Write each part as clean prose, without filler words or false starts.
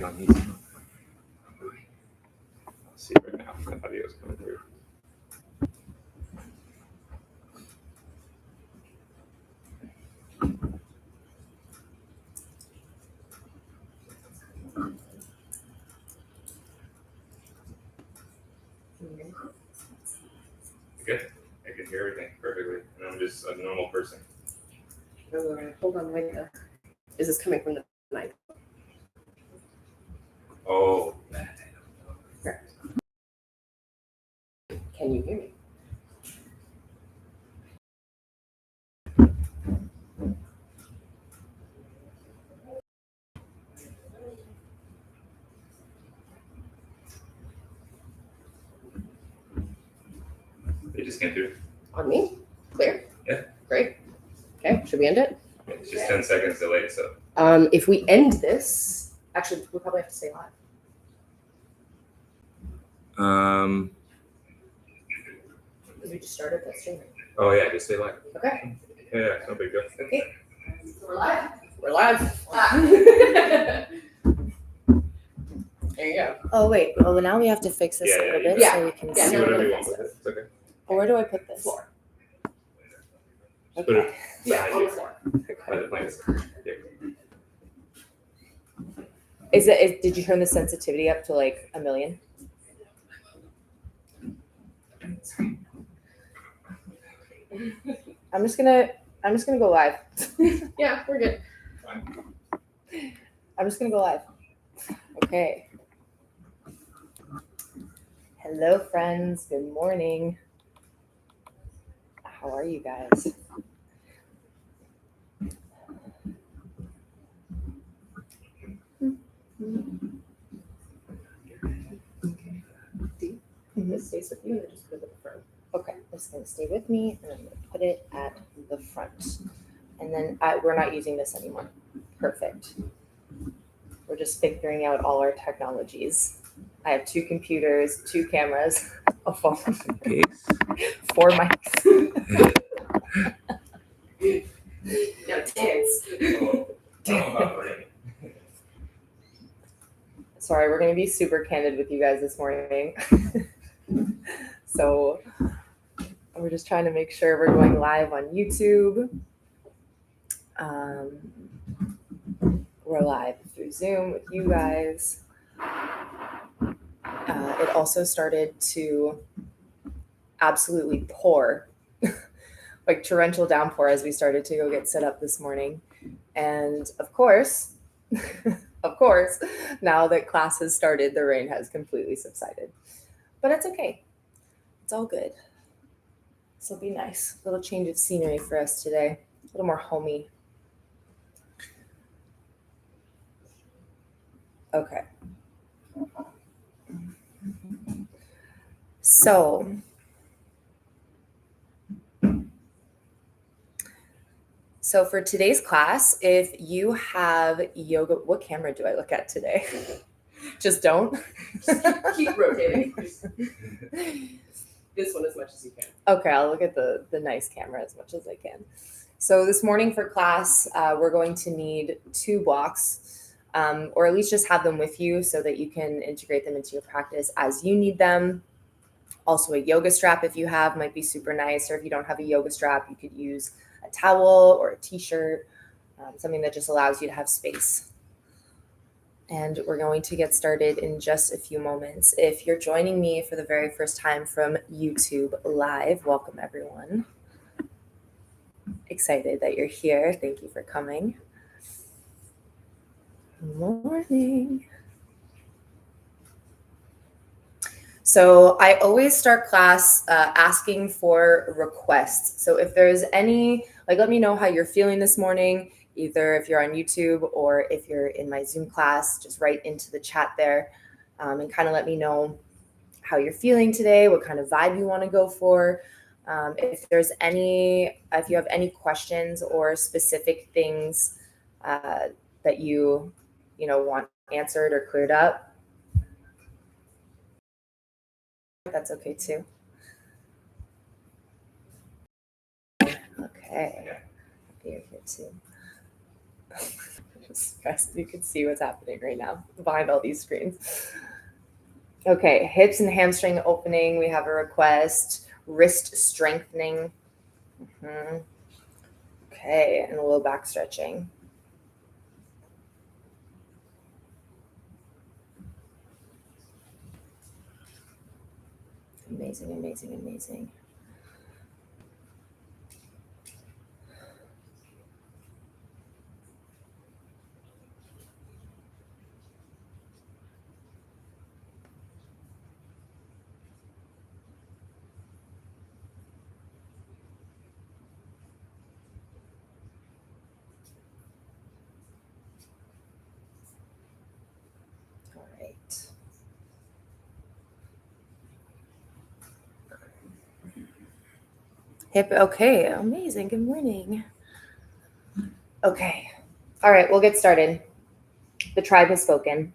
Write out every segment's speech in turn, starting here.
on YouTube. Let's see right now if the audio is coming through. Good. I can hear everything perfectly, and I'm just a normal person. Hold on, wait. Is this coming from the mic? Oh. Can you hear me? They just came through. On me? Clear? Yeah. Great. Okay, should we end it? It's just 10 seconds delayed, so. If we end this, actually, we'll probably have to stay live. Because we just started that stream. Oh yeah, just stay live. Okay. Yeah, it's no big deal. Okay. We're live. We're live. There you go. Oh wait, well now we have to fix this a little bit so we can Yeah, see. Do whatever you want with it. It's okay. Oh, where do I put this? Floor. Just put it Yeah, behind on you. the floor. Let it land. Yeah. Did you turn the sensitivity up to like 1,000,000? I'm just gonna go live. Yeah, we're good. Fine. I'm just gonna go live. Okay. Hello friends, good morning. How are you guys? This stays with you and then just put it at the front. Okay, this is gonna stay with me and I'm gonna put it at the front. And then we're not using this anymore. Perfect. We're just figuring out all our technologies. I have 2 computers, 2 cameras, a phone, Okay. 4 mics. Now dance. Sorry, we're gonna be super candid with you guys this morning. So we're just trying to make sure we're going live on YouTube. We're live through Zoom with you guys. It also started to absolutely pour, like torrential downpour as we started to go get set up this morning. And of course, now that class has started, the rain has completely subsided. But it's okay. It's all good. This will be nice. A little change of scenery for us today. A little more homey. Okay. So for today's class, if you have yoga, what camera do I look at today? Just don't. Just keep rotating. This one as much as you can. Okay, I'll look at the nice camera as much as I can. So this morning for class, we're going to need 2 blocks, or at least just have them with you so that you can integrate them into your practice as you need them. Also a yoga strap if you have might be super nice, or if you don't have a yoga strap, you could use a towel or a t-shirt, something that just allows you to have space. And we're going to get started in just a few moments. If you're joining me for the very first time from YouTube Live, welcome everyone. Excited that you're here. Thank you for coming. Good morning. So I always start class asking for requests. So if there's any, let me know how you're feeling this morning, either if you're on YouTube or if you're in my Zoom class, just write into the chat there and kind of let me know how you're feeling today, what kind of vibe you want to go for. If you have any questions or specific things that you want answered or cleared up, that's okay too. Okay, you're here too. Just guys, you can see what's happening right now behind all these screens. Okay, hips and hamstring opening. We have a request. Wrist strengthening. Okay, and a little back stretching. Amazing, amazing, amazing. All right. Hip, okay, amazing. Good morning. Okay. All right, we'll get started. The tribe has spoken.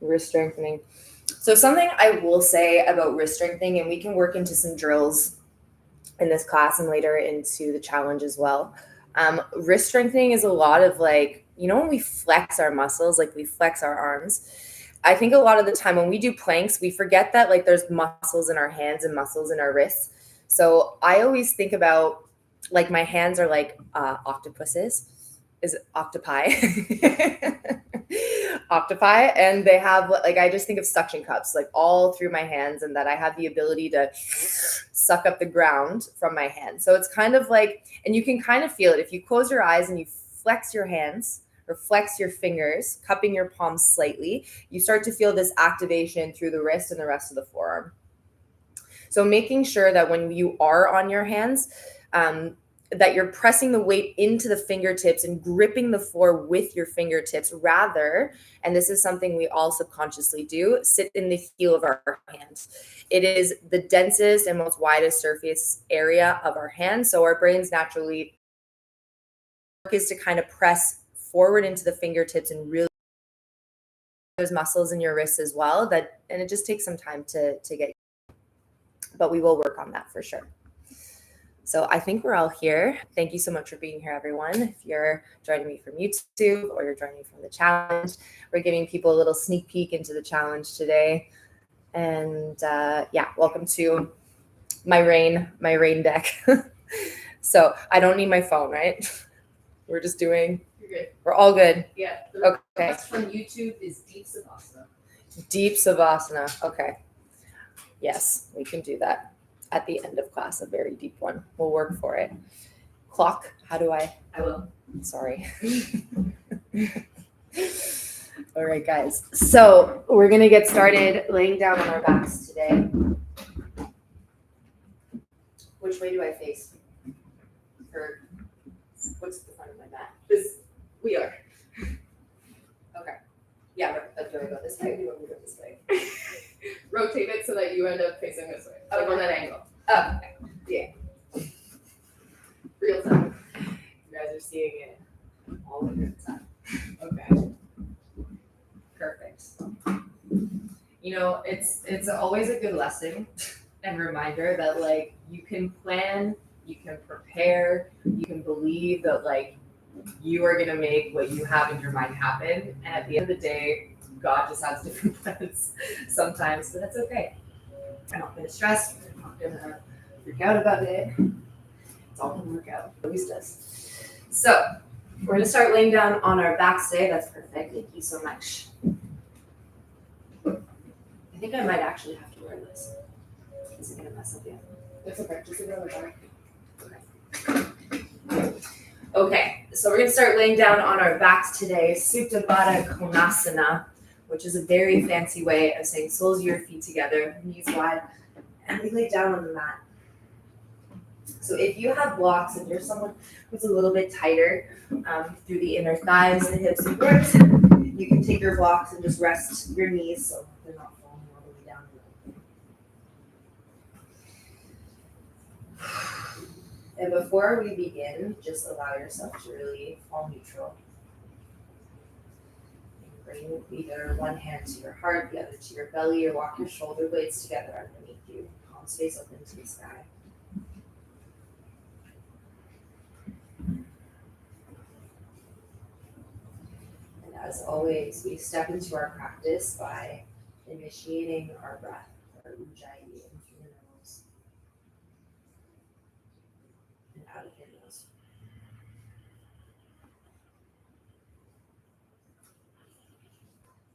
Wrist strengthening. So something I will say about wrist strengthening, and we can work into some drills in this class and later into the challenge as well. Wrist strengthening is a lot of like, when we flex our muscles, like we flex our arms, I think a lot of the time when we do planks, we forget that like there's muscles in our hands and muscles in our wrists. So I always think about like my hands are like octopuses. Is it octopi? Octopi, and they have like, I just think of suction cups like all through my hands, and that I have the ability to suck up the ground from my hands. So it's kind of like, and you can kind of feel it if you close your eyes and you flex your hands or flex your fingers, cupping your palms slightly, you start to feel this activation through the wrist and the rest of the forearm. So making sure that when you are on your hands, that you're pressing the weight into the fingertips and gripping the floor with your fingertips rather, and this is something we all subconsciously do, sit in the heel of our hands. It is the densest and most widest surface area of our hands. So our brains naturally work is to kind of press forward into the fingertips and really those muscles in your wrists as well. That, and it just takes some time to get, but we will work on that for sure. So I think we're all here. Thank you so much for being here, everyone. If you're joining me from YouTube or you're joining me from the challenge, we're giving people a little sneak peek into the challenge today. And yeah, welcome to my rain deck. So I don't need my phone, right? We're just doing, You're good. We're all good. Yeah. The Okay. request from YouTube is deep Savasana. Deep Savasana. Okay. Yes, we can do that at the end of class, a very deep one. We'll work for it. Clock, how do I will. Sorry. All right, guys. So we're going to get started laying down on our backs today. Which way do I face? Or what's the front of my mat? We are. Okay. Yeah, do I go this way or do you want me to go this way? Rotate it so that you end up facing this way. Like Okay. on that angle. Oh, okay. Yeah. Real time. You guys are seeing it all the good time. Okay. Perfect. It's always a good lesson and reminder that like you can plan, you can prepare, you can believe that like you are gonna make what you have in your mind happen. And at the end of the day, God just has different plans sometimes, but that's okay. I'm not gonna stress, I'm not gonna freak out about it. It's all gonna work out. It always does. So we're gonna start laying down on our backs today. That's perfect. Thank you so much. I think I might actually have to wear this. Is it gonna mess up yet? That's okay. Just sit on the back. Okay, so we're gonna start laying down on our backs today. Supta Baddha Konasana, which is a very fancy way of saying soles of your feet together, knees wide, and we lay down on the mat. So if you have blocks and you're someone who's a little bit tighter through the inner thighs, the hips, and ribs, you can take your blocks and just rest your knees so they're not falling all the way down. And before we begin, just allow yourself to really fall neutral. And bring either one hand to your heart, the other to your belly, or walk your shoulder blades together underneath you. Palms face open to the sky. As always, we step into our practice by initiating our breath, our ujjayi, in through the nose and out of your nose.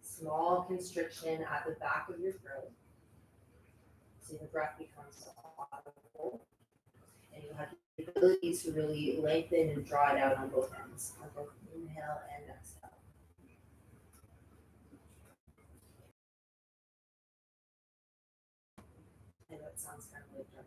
Small constriction at the back of your throat. So the breath becomes audible, and you have the ability to really lengthen and draw it out on both ends, on both inhale and exhale. I know it sounds kind of like dark.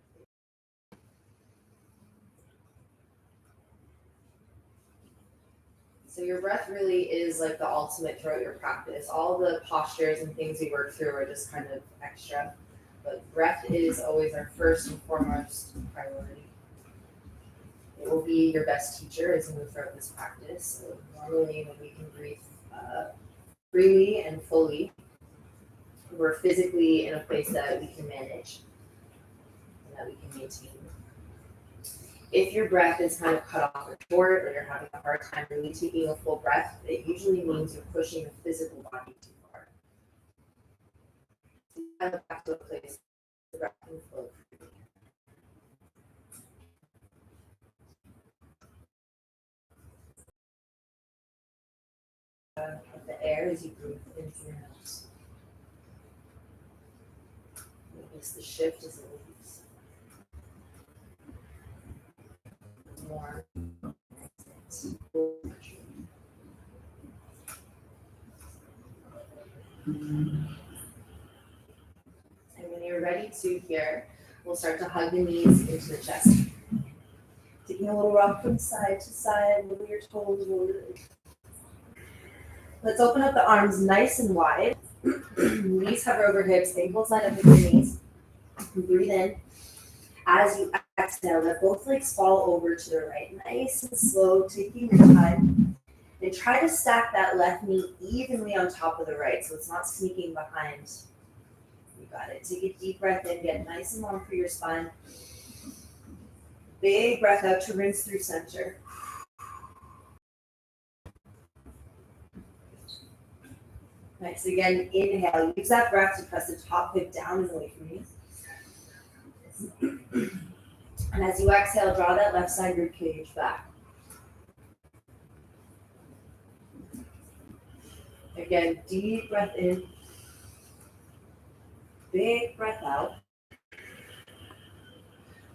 So your breath really is like the ultimate throughout your practice. All the postures and things we work through are just kind of extra. But breath is always our first and foremost priority. It will be your best teacher as you move throughout this practice. So normally when we can breathe freely and fully, we're physically in a place that we can manage and that we can maintain. If your breath is kind of cut off or short, or you're having a hard time really taking a full breath, it usually means you're pushing the physical body too far. Kind of back to a place the breath can flow freely. Of the air as you breathe in through your nose. Notice the shift as it leaves. More. And when you're ready to here, we'll start to hug the knees into the chest. Taking a little rock from side to side, wiggle your toes, wiggle your legs. Let's open up the arms nice and wide. Knees hover over hips, ankles line up with your knees. Breathe in. As you exhale, let both legs fall over to the right. Nice and slow, taking your time. And try to stack that left knee evenly on top of the right so it's not sneaking behind. You got it. Take a deep breath in, get nice and long through your spine. Big breath out to rinse through center. Nice. Again, inhale. Use that breath to press the top hip down and away from you. And as you exhale, draw that left side rib cage back. Again, deep breath in. Big breath out.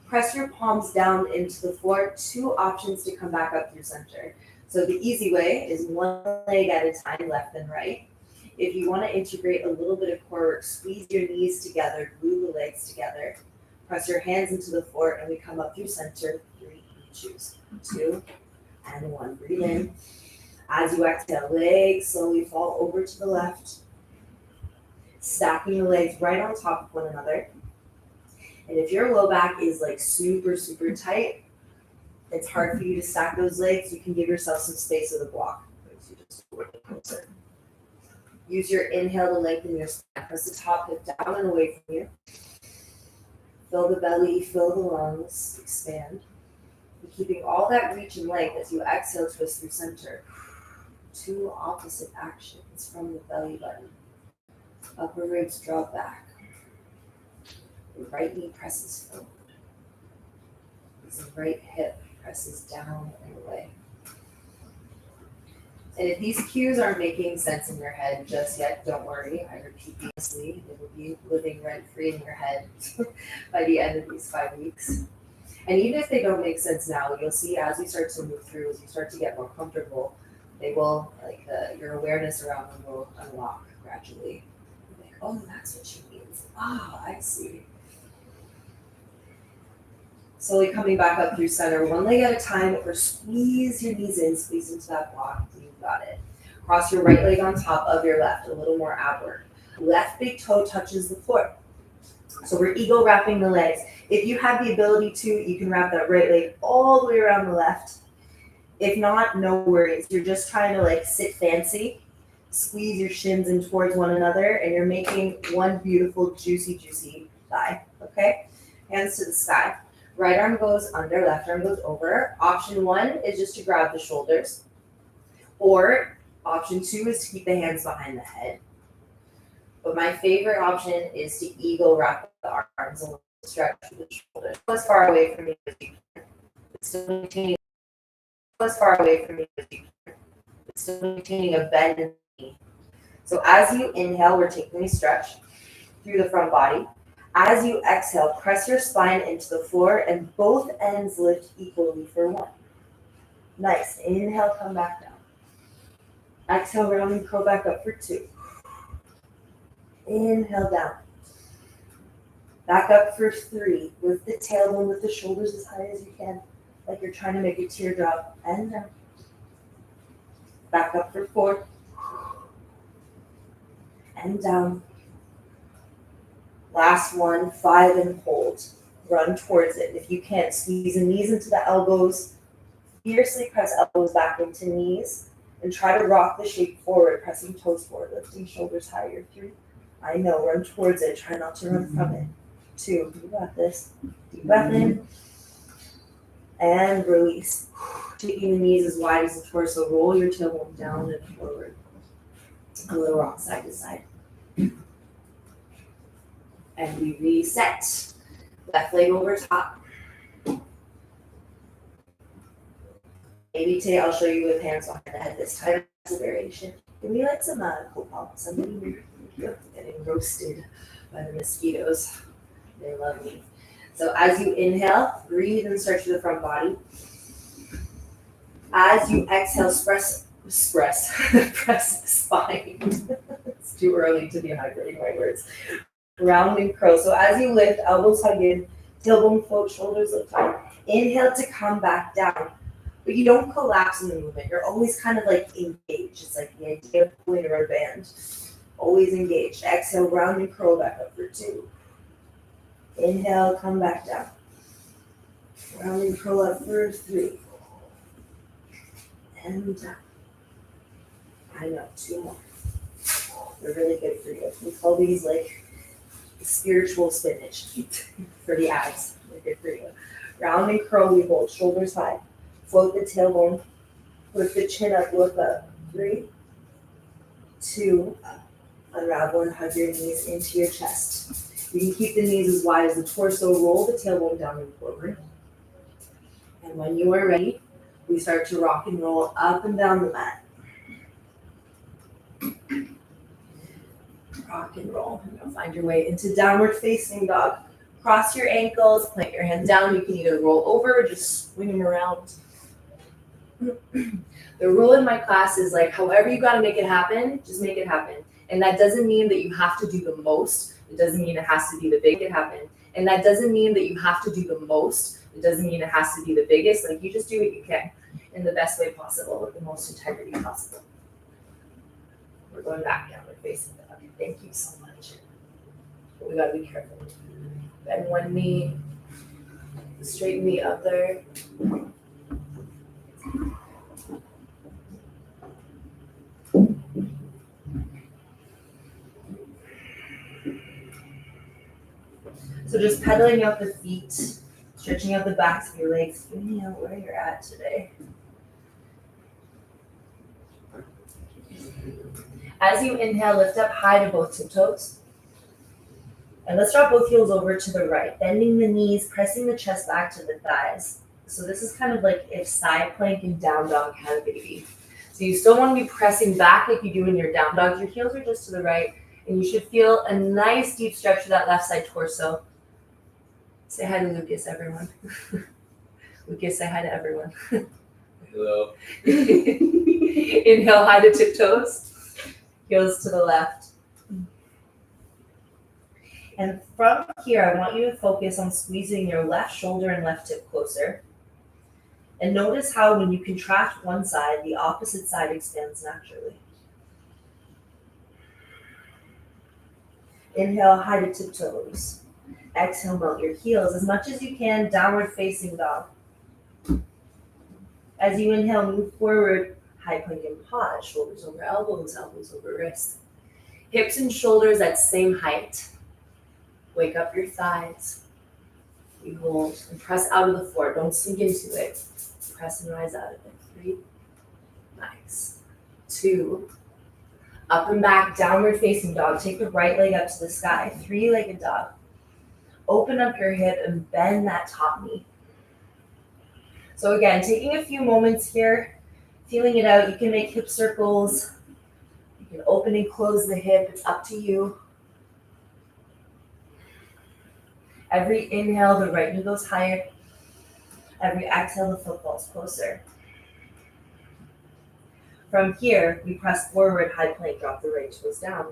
Press your palms down into the floor. 2 options to come back up through center. So the easy way is one leg at a time, left and right. If you want to integrate a little bit of core work, squeeze your knees together, glue the legs together. Press your hands into the floor and we come up through center. 3, you choose. 2 and 1. Breathe in. As you exhale, legs slowly fall over to the left. Stacking the legs right on top of one another. And if your low back is like super, super tight, it's hard for you to stack those legs. You can give yourself some space with a block. So just work closer. Use your inhale to lengthen your spine. Press the top hip down and away from you. Fill the belly, fill the lungs, expand. And keeping all that reach and length as you exhale, twist through center. 2 opposite actions from the belly button. Upper ribs drop back. The right knee presses forward. The right hip presses down and away. And if these cues aren't making sense in your head just yet, don't worry. I repeat these, it will be living rent-free in your head by the end of these 5 weeks. And even if they don't make sense now, you'll see as we start to move through, as you start to get more comfortable, they will, like your awareness around them will unlock gradually. Like, oh, that's what she means. Ah, I see. Slowly coming back up through center, one leg at a time, or squeeze your knees in, squeeze into that block. You got it. Cross your right leg on top of your left, a little more ab work. Left big toe touches the floor. So we're ego wrapping the legs. If you have the ability to, you can wrap that right leg all the way around the left. If not, no worries. You're just trying to like sit fancy, squeeze your shins in towards one another, and you're making one beautiful, juicy, juicy thigh, okay? Hands to the sky. Right arm goes under, left arm goes over. Option 1 is just to grab the shoulders. Or Option 2 is to keep the hands behind the head. But my favorite option is to eagle wrap the arms and stretch the shoulders. Go as far away from me as you can. But still maintaining as far away from me as you can. But still maintaining a bend in the knee. So as you inhale, we're taking a stretch through the front body. As you exhale, press your spine into the floor and both ends lift equally for 1. Nice. Inhale, come back down. Exhale, round and curl back up for 2. Inhale down. Back up for 3. Lift the tailbone with the shoulders as high as you can, like you're trying to make a teardrop. And down. Back up for 4. And down. Last one, 5 and hold. Run towards it. If you can't, squeeze the knees into the elbows. Fiercely press elbows back into knees. And try to rock the shape forward, pressing toes forward, lifting shoulders higher. 3. I know, run towards it. Try not to run from it. 2, you got this. Deep breath in. And release. Taking the knees as wide as the torso. Roll your tailbone down and forward. A little rock side to side. And we reset. Left leg over top. Maybe today I'll show you with hands behind the head this time. It's a variation. Give me like some copal. Somebody getting roasted by the mosquitoes. They love me. So as you inhale, breathe and stretch through the front body. As you exhale, press the spine. It's too early to be hydrating my words. Round and curl. So as you lift, elbows hug in, tailbone float, shoulders lift up. Inhale to come back down. But you don't collapse in the movement. You're always kind of like engaged. It's like the idea of pulling a rubber band. Always engaged. Exhale, round and curl back up for 2. Inhale, come back down. Round and curl up for 3. And down. I know, 2 more. They're really good for you. We call these like spiritual spinach for the abs. They're good for you. Round and curl, we hold, shoulders high. Float the tailbone. Lift the chin up, look up. 3, 2, unravel and hug your knees into your chest. You can keep the knees as wide as the torso. Roll the tailbone down and forward. And when you are ready, we start to rock and roll up and down the mat. Rock and roll. You're gonna find your way into downward facing dog. Cross your ankles, plant your hands down. You can either roll over or just swing them around. The rule in my class is like, however you gotta make it happen, just make it happen. And that doesn't mean that you have to do the most. It doesn't mean it has to be the big it happen. And that doesn't mean that you have to do the most. It doesn't mean it has to be the biggest. Like you just do what you can in the best way possible with the most integrity possible. We're going back downward facing dog. Thank you so much. But we gotta be careful. Bend one knee, straighten the other. So just pedaling out the feet, stretching out the backs of your legs, figuring out where you're at today. As you inhale, lift up high to both tiptoes. And let's drop both heels over to the right, bending the knees, pressing the chest back to the thighs. So this is kind of like if side plank and down dog had a baby. So you still want to be pressing back like you do in your down dog. Your heels are just to the right, and you should feel a nice deep stretch to that left side torso. Say hi to Lucas, everyone. Lucas, say hi to everyone. Hello. Inhale, high to tiptoes. Heels to the left. And from here, I want you to focus on squeezing your left shoulder and left hip closer. And notice how when you contract one side, the opposite side expands naturally. Inhale, high to tiptoes. Exhale, melt your heels as much as you can, downward facing dog. As you inhale, move forward, high plank and pause, shoulders over elbows, elbows over wrists. Hips and shoulders at same height. Wake up your thighs. We hold and press out of the floor. Don't sink into it. Press and rise out of it. 3. Nice. 2, up and back, downward facing dog. Take the right leg up to the sky, 3-legged dog. Open up your hip and bend that top knee. So again, taking a few moments here, feeling it out. You can make hip circles. You can open and close the hip. It's up to you. Every inhale, the right knee goes higher. Every exhale, the foot falls closer. From here, we press forward, high plank, drop the right toes down.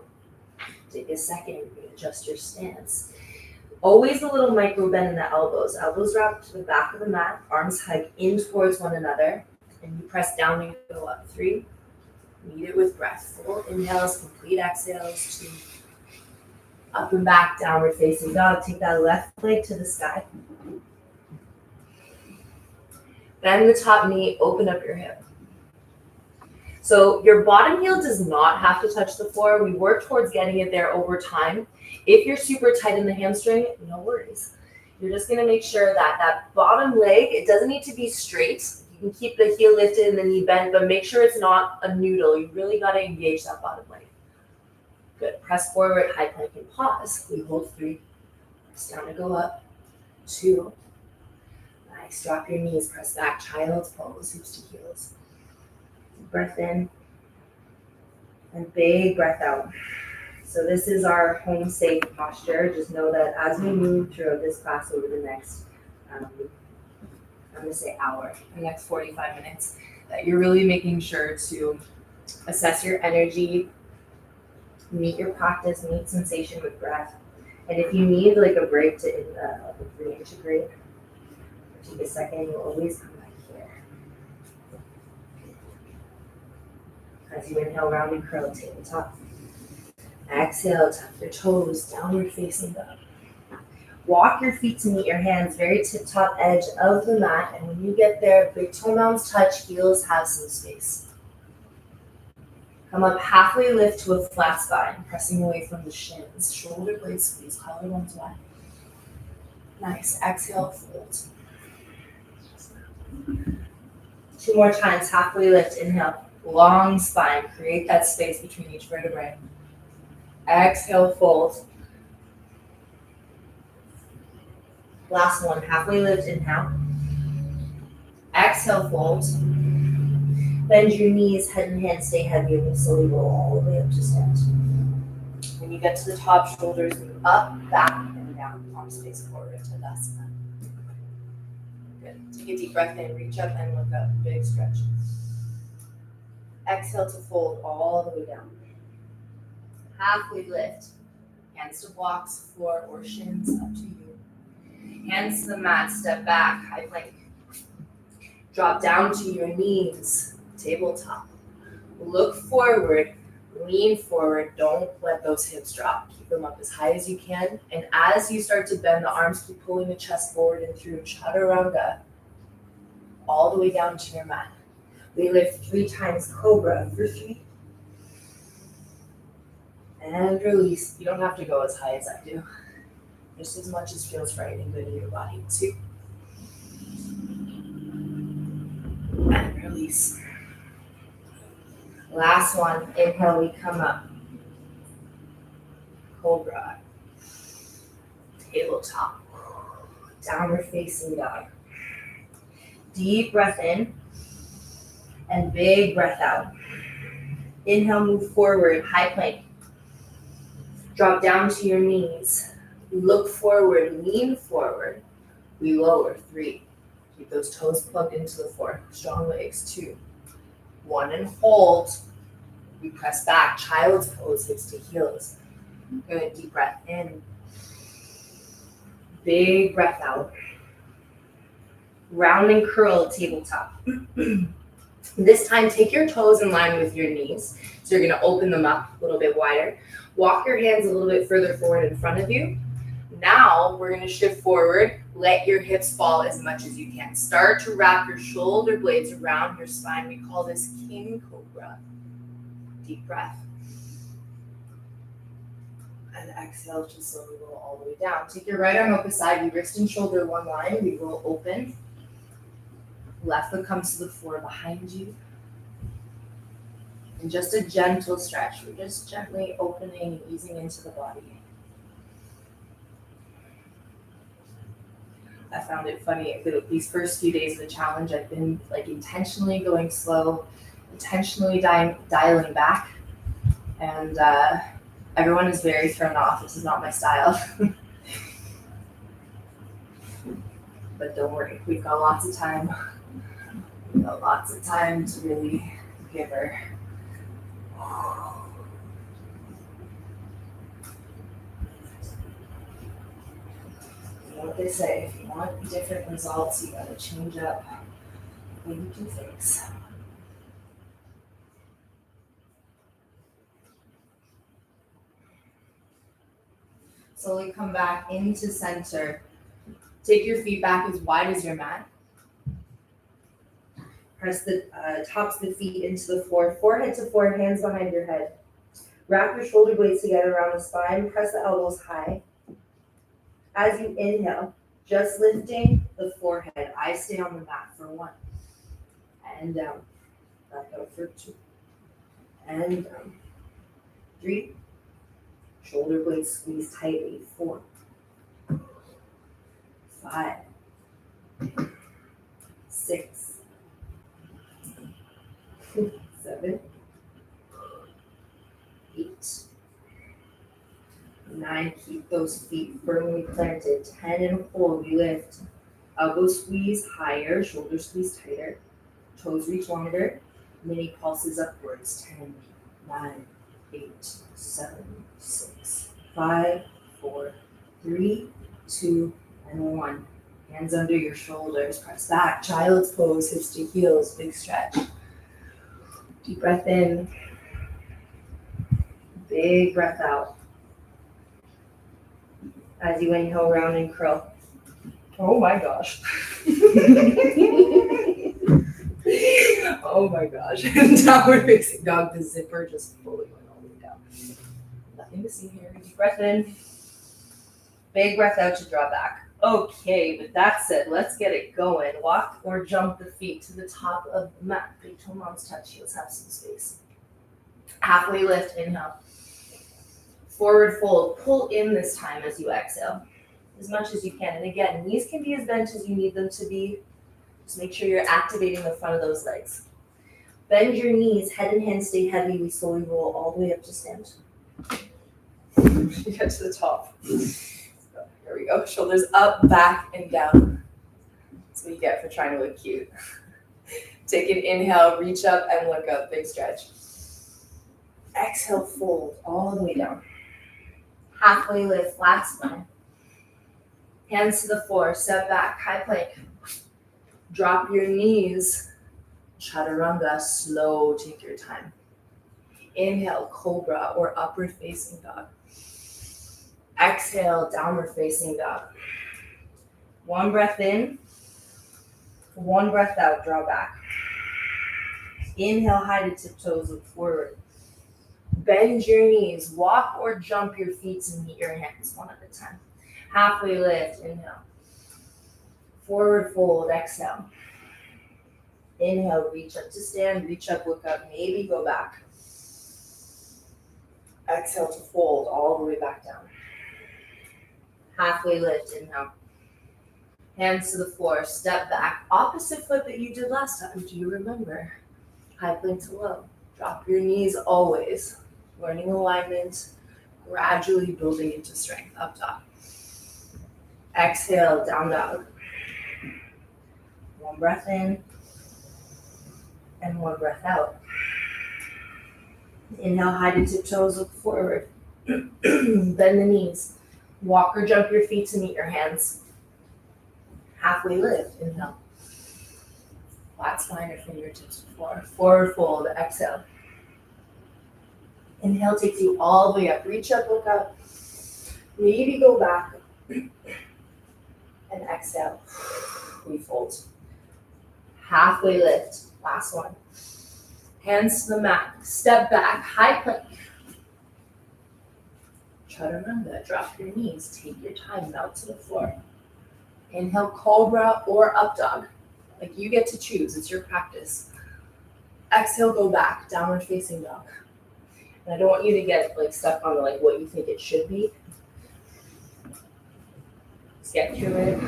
Take a second, adjust your stance. Always a little micro bend in the elbows. Elbows drop to the back of the mat, arms hug in towards one another, and you press down and go up. 3, meet it with breath. Full inhales, complete exhales. 2, up and back, downward facing dog. Take that left leg to the sky. Bend the top knee, open up your hip. So your bottom heel does not have to touch the floor. We work towards getting it there over time. If you're super tight in the hamstring, no worries. You're just gonna make sure that that bottom leg, it doesn't need to be straight. You can keep the heel lifted and the knee bent, but make sure it's not a noodle. You really gotta engage that bottom leg. Good, press forward, high plank and pause. We hold 3, press down to go up. 2, nice, drop your knees, press back, child's pose, hips to heels. Deep breath in, and big breath out. So this is our home safe posture. Just know that as we move throughout this class over the next, I'm gonna say hour, the next 45 minutes, that you're really making sure to assess your energy, meet your practice, meet sensation with breath. And if you need like a break to reintegrate, take a second, you'll always come back here. As you inhale, round and curl, tabletop. Exhale, tuck your toes, downward facing dog. Walk your feet to meet your hands, very tip-top edge of the mat. And when you get there, big toe mounds touch, heels have some space. Come up, halfway lift to a flat spine, pressing away from the shins. Shoulder blades squeeze, collarbones wide. Nice, exhale, fold. 2 more times, halfway lift, inhale. Long spine, create that space between each vertebrae. Exhale, fold. Last one, halfway lift, inhale. Exhale, fold. Bend your knees, head and hands stay heavy, and we'll slowly roll all the way up to stand. When you get to the top, shoulders move up, back, and down. Arms face forward to Tadasana. Good. Take a deep breath in, reach up and look up. Big stretch. Exhale to fold all the way down. Halfway lift. Hands to blocks, floor, or shins, up to you. Hands to the mat, step back, high plank. Drop down to your knees, tabletop. Look forward, lean forward. Don't let those hips drop. Keep them up as high as you can. And as you start to bend the arms, keep pulling the chest forward and through chaturanga, all the way down to your mat. We lift 3 times cobra for 3. And release. You don't have to go as high as I do. Just as much as feels right and good in your body. 2. And release. Last one. Inhale, we come up. Cobra. Tabletop. Downward facing dog. Deep breath in. And big breath out. Inhale, move forward, high plank. Drop down to your knees. Look forward, lean forward. We lower, 3. Keep those toes plugged into the floor. Strong legs, 2. 1 and hold. We press back, child's pose, hips to heels. Good, deep breath in. Big breath out. Round and curl, tabletop. This time, take your toes in line with your knees. So you're gonna open them up a little bit wider. Walk your hands a little bit further forward in front of you. Now, we're gonna shift forward. Let your hips fall as much as you can. Start to wrap your shoulder blades around your spine. We call this King Cobra. Deep breath. And exhale to slowly roll all the way down. Take your right arm up beside you, wrist and shoulder one line. We roll open. Left foot comes to the floor behind you. And just a gentle stretch. We're just gently opening and easing into the body. I found it funny, these first few days of the challenge, I've been like intentionally going slow, intentionally dialing back, and everyone is very thrown off. This is not my style. But don't worry, we've got lots of time. We've got lots of time to really give her. You know what they say, if you want different results, you gotta change up the way you do things. Slowly come back into center. Take your feet back as wide as your mat. Press the tops of the feet into the floor, forehead to floor, hands behind your head. Wrap your shoulder blades together around the spine, press the elbows high. As you inhale, just lifting the forehead. I stay on the mat for 1. And down. Back out for 2. And down. 3. Shoulder blades squeeze tightly. 4. 5. 6. 7. 8. 9, keep those feet firmly planted. 10 and hold, we lift. Elbow squeeze higher, shoulder squeeze tighter. Toes reach longer. Mini pulses upwards. 10, 9, 8, 7, 6, 5, 4, 3, 2, and 1. Hands under your shoulders, press back. Child's pose, hips to heels, big stretch. Deep breath in. Big breath out. As you inhale, round and curl. Oh my gosh. Oh my gosh. Downward facing dog, the zipper just fully went all the way down. Nothing to see here. Deep breath in. Big breath out to draw back. Okay, with that said, let's get it going. Walk or jump the feet to the top of the mat. Big toe moms touch, heels have some space. Halfway lift, inhale. Forward fold, pull in this time as you exhale, as much as you can. And again, knees can be as bent as you need them to be. Just make sure you're activating the front of those legs. Bend your knees, head and hands stay heavy. We slowly roll all the way up to stand. You get to the top. There we go. Shoulders up, back, and down. That's what you get for trying to look cute. Take an inhale, reach up and look up, big stretch. Exhale, fold all the way down. Halfway lift, flat spine. Hands to the floor, step back, high plank. Drop your knees. Chaturanga, slow, take your time. Inhale, cobra or upward facing dog. Exhale, downward facing dog. 1 breath in, 1 breath out, draw back. Inhale, high to tiptoes, look forward. Bend your knees, walk or jump your feet and meet your hands 1 at a time. Halfway lift, inhale. Forward fold, exhale. Inhale, reach up to stand, reach up, look up, maybe go back. Exhale to fold all the way back down. Halfway lift, inhale. Hands to the floor, step back. Opposite foot that you did last time, do you remember? High plank to low. Drop your knees always. Learning alignment, gradually building into strength up top. Exhale, down dog. 1 breath in and 1 breath out. Inhale, high to tiptoes, look forward. Bend the knees. Walk or jump your feet to meet your hands. Halfway lift, inhale. Flat spine or fingertips to floor. Forward fold, exhale. Inhale takes you all the way up. Reach up, look up. Maybe go back. And exhale. We fold. Halfway lift. Last one. Hands to the mat. Step back. High plank. Chaturanga. Drop your knees. Take your time. Melt to the floor. Inhale, cobra or up dog. Like you get to choose. It's your practice. Exhale, go back, downward facing dog. And I don't want you to get like stuck on like what you think it should be. Just get through it.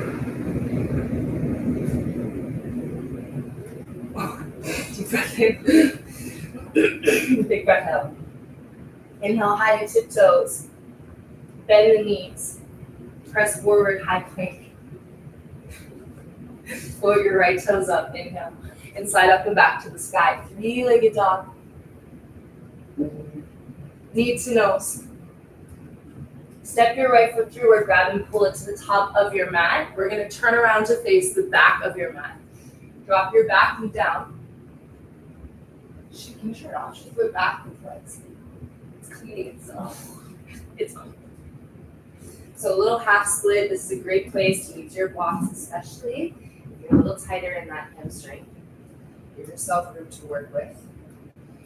Deep breath in. Big breath out. Inhale, high to tiptoes. Bend the knees. Press forward, high plank. Float your right toes up. Inhale. And slide up and back to the sky. Three-legged dog. Knee to nose. Step your right foot through or grab and pull it to the top of your mat. We're going to turn around to face the back of your mat. Drop your back knee down. Shaking your shirt off. Just put back with legs. It's cleaning itself. It's on. So a little half split. This is a great place to use your blocks, especially if you're a little tighter in that hamstring. Give yourself room to work with.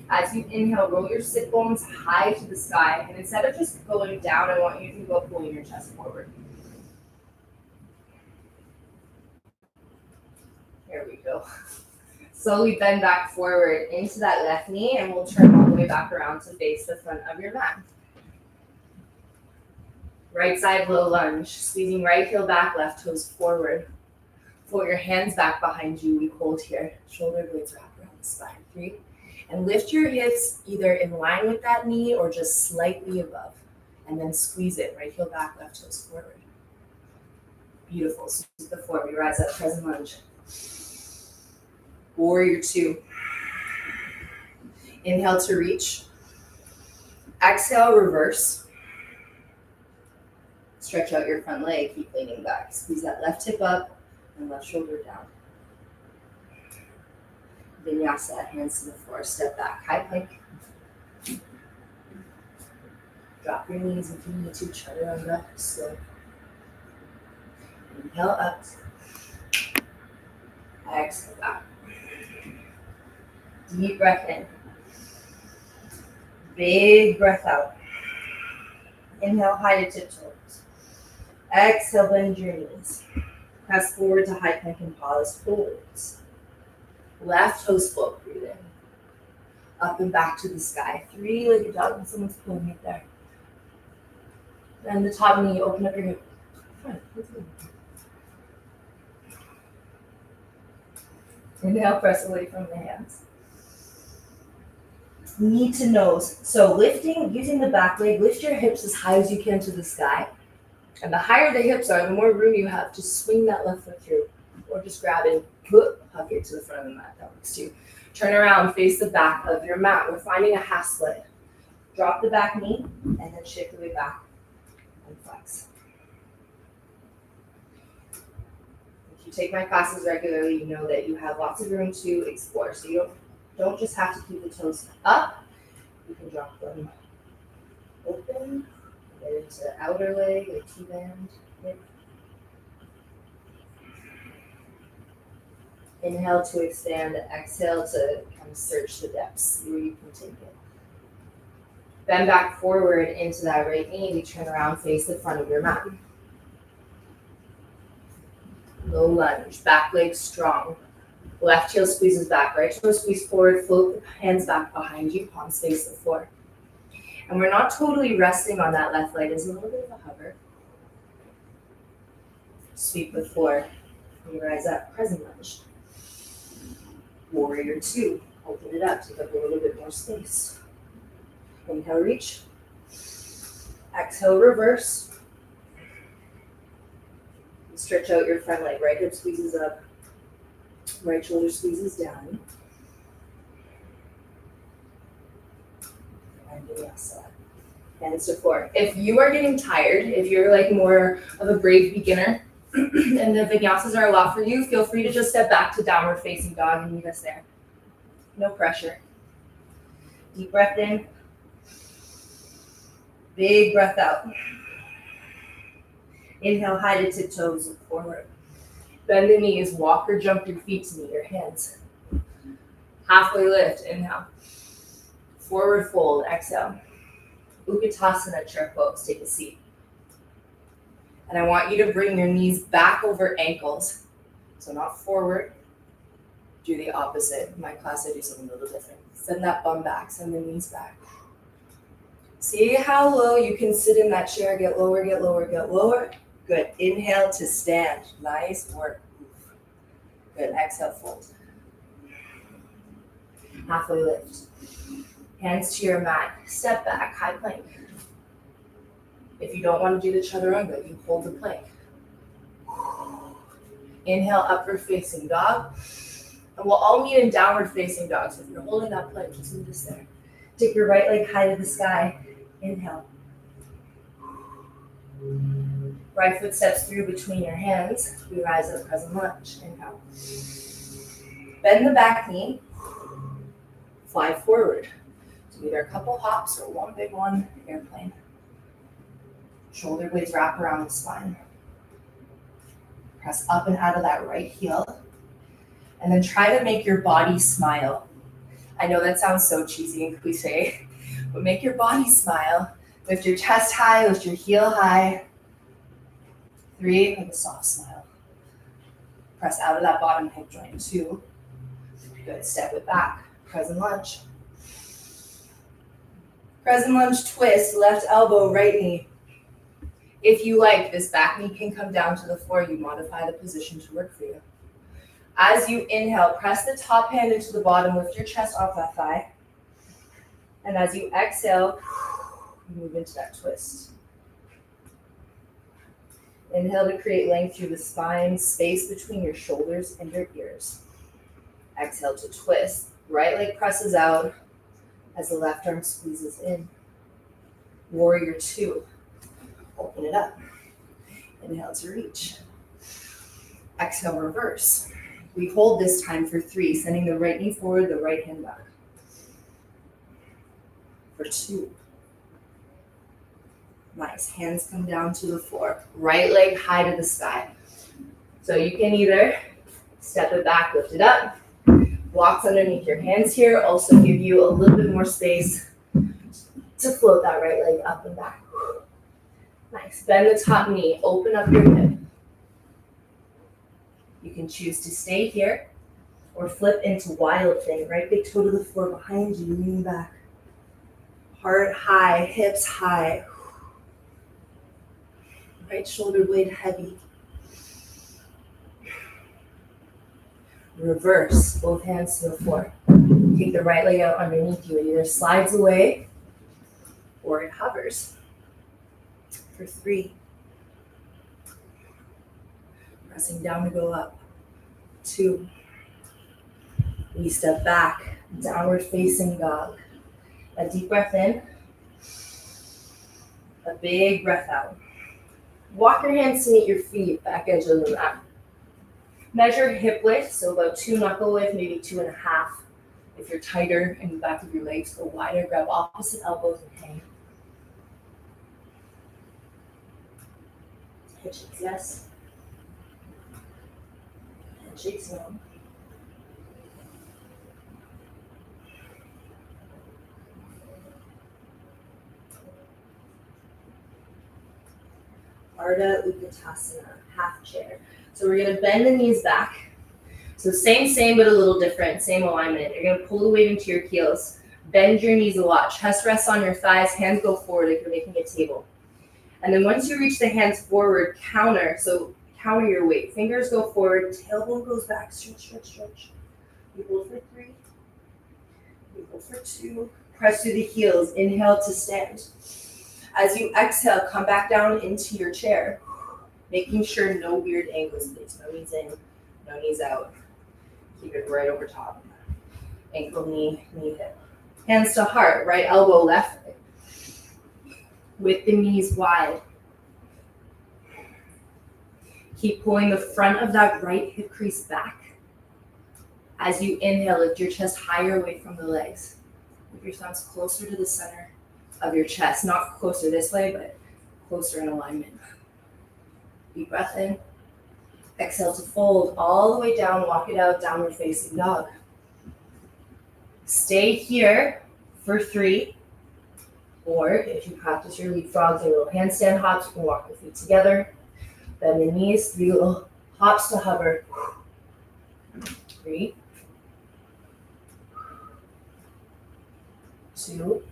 As you inhale, roll your sit bones high to the sky. And instead of just going down, I want you to go pulling your chest forward. There we go. Slowly bend back forward into that left knee, and we'll turn all the way back around to face the front of your mat. Right side low lunge, squeezing right heel back, left toes forward. Float your hands back behind you. We hold here. Shoulder blades wrap around the spine. 3. And lift your hips either in line with that knee or just slightly above. And then squeeze it. Right heel back, left toes forward. Beautiful. Squeeze the 4. We rise up, present lunge. Warrior 2. Inhale to reach. Exhale, reverse. Stretch out your front leg, keep leaning back. Squeeze that left hip up and left shoulder down. Vinyasa, hands to the floor, step back, high plank. Drop your knees if you need to, chaturanga up, slow. Inhale up. Exhale back. Deep breath in. Big breath out. Inhale, high to tiptoes. Exhale, bend your knees. Press forward to high plank and pause forwards. Left toes float, breathe in. Up and back to the sky. 3-legged dog, and someone's pulling it there. Then the top knee, open up your hip. Inhale, press away from the hands. Knee to nose. So lifting, using the back leg, lift your hips as high as you can to the sky. And the higher the hips are, the more room you have to swing that left foot through. Or just grab it, hug it to the front of the mat. That works too. Turn around, face the back of your mat. We're finding a half split. Drop the back knee, and then shift the way back and flex. If you take my classes regularly, you know that you have lots of room to explore. So you don't just have to keep the toes up. You can drop them open. Get into outer leg, like T-band. Inhale to expand, exhale to kind of search the depths, see where you can take it. Bend back forward into that right knee. We turn around, face the front of your mat. Low lunge, back leg strong. Left heel squeezes back, right toe squeeze forward, float the hands back behind you, palms face the floor. And we're not totally resting on that left leg. It's a little bit of a hover. Sweep the floor. We rise up, present lunge. Warrior 2. Open it up, take up a little bit more space. Inhale, reach. Exhale, reverse. Stretch out your front leg. Right hip squeezes up. Right shoulder squeezes down. And VINYASA. Hands to floor. If you are getting tired, if you're like more of a brave beginner, and the vinyasas are a lot for you, feel free to just step back to downward facing dog and meet us there. No pressure. Deep breath in. Big breath out. Inhale, high to tiptoes, look forward. Bend the knees, walk or jump your feet to meet your hands. Halfway lift, inhale. Forward fold, exhale. Utkatasana, chair pose, take a seat. And I want you to bring your knees back over ankles. So not forward, do the opposite. In my class, I do something a little different. Send that bum back, send the knees back. See how low you can sit in that chair. Get lower, get lower, get lower. Good. Inhale to stand. Nice work. Good. Exhale, fold. Halfway lift. Hands to your mat. Step back, high plank. If you don't want to do the chaturanga, you hold the plank. Inhale, upward facing dog. And we'll all meet in downward facing dog. So if you're holding that plank, just move this there. Take your right leg high to the sky. Inhale. Right foot steps through between your hands. We rise up, crescent lunge. Inhale. Bend the back knee. Fly forward. So either a couple hops or one big one, airplane. Shoulder blades wrap around the spine. Press up and out of that right heel. And then try to make your body smile. I know that sounds so cheesy and cliche, but make your body smile. Lift your chest high, lift your heel high. 3, make a soft smile. Press out of that bottom hip joint. 2, good, step it back. Crescent lunge. Crescent lunge twist, left elbow, right knee. If you like, this back knee can come down to the floor. You modify the position to work for you. As you inhale, press the top hand into the bottom, lift your chest off that thigh. And as you exhale, move into that twist. Inhale to create length through the spine, space between your shoulders and your ears. Exhale to twist. Right leg presses out as the left arm squeezes in. Warrior 2. Open it up. Inhale to reach. Exhale, reverse. We hold this time for 3, sending the right knee forward, the right hand back. For 2. Nice. Hands come down to the floor. Right leg high to the sky. So you can either step it back, lift it up. Blocks underneath your hands here also give you a little bit more space to float that right leg up and back. Nice. Bend the top knee. Open up your hip. You can choose to stay here or flip into wild thing. Right big toe to the floor behind you, leaning back. Heart high, hips high. Right shoulder blade heavy. Reverse, both hands to the floor. Take the right leg out underneath you. It either slides away or it hovers. For 3. Pressing down to go up. 2. We step back, downward facing dog. A deep breath in. A big breath out. Walk your hands to meet your feet, back edge of the mat. Measure hip width, so about 2 knuckle width, maybe 2.5. If you're tighter in the back of your legs, go wider, grab opposite elbows and hang. Handshakes, yes. Handshakes, no. Ardha Utkatasana, half chair. So we're gonna bend the knees back. So same, but a little different, same alignment. You're gonna pull the weight into your heels. Bend your knees a lot. Chest rests on your thighs, hands go forward like you're making a table. And then once you reach the hands forward, counter. So counter your weight. Fingers go forward, tailbone goes back, stretch, stretch, stretch. We hold for 3. We hold for 2. Press through the heels, inhale to stand. As you exhale, come back down into your chair, making sure no weird angles, please. No knees in, no knees out. Keep it right over top. Ankle, knee, knee, hip. Hands to heart, right elbow, left. With the knees wide. Keep pulling the front of that right hip crease back. As you inhale, lift your chest higher away from the legs. Move your thumbs closer to the center of your chest. Not closer this way, but closer in alignment. Deep breath in. Exhale to fold all the way down, walk it out, downward facing dog. Stay here for 3. Or if you practice your leapfrogs or little handstand hops, you can walk your feet together. Bend the knees, 3 little hops to hover. 3, 2,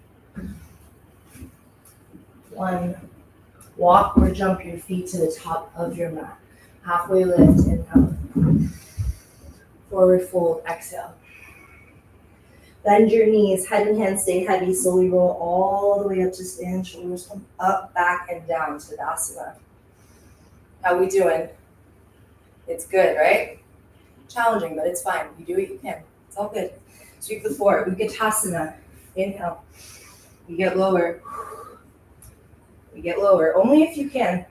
1. Walk or jump your feet to the top of your mat. Halfway lift, inhale. Forward fold, exhale. Bend your knees, head and hands stay heavy. Slowly roll all the way up to stand. Shoulders come up, back, and down. Savasana. How we doing? It's good, right? Challenging, but it's fine. You do what you can. It's all good. Sweep the floor. Utkatasana. Inhale. You get lower. You get lower. Only if you can.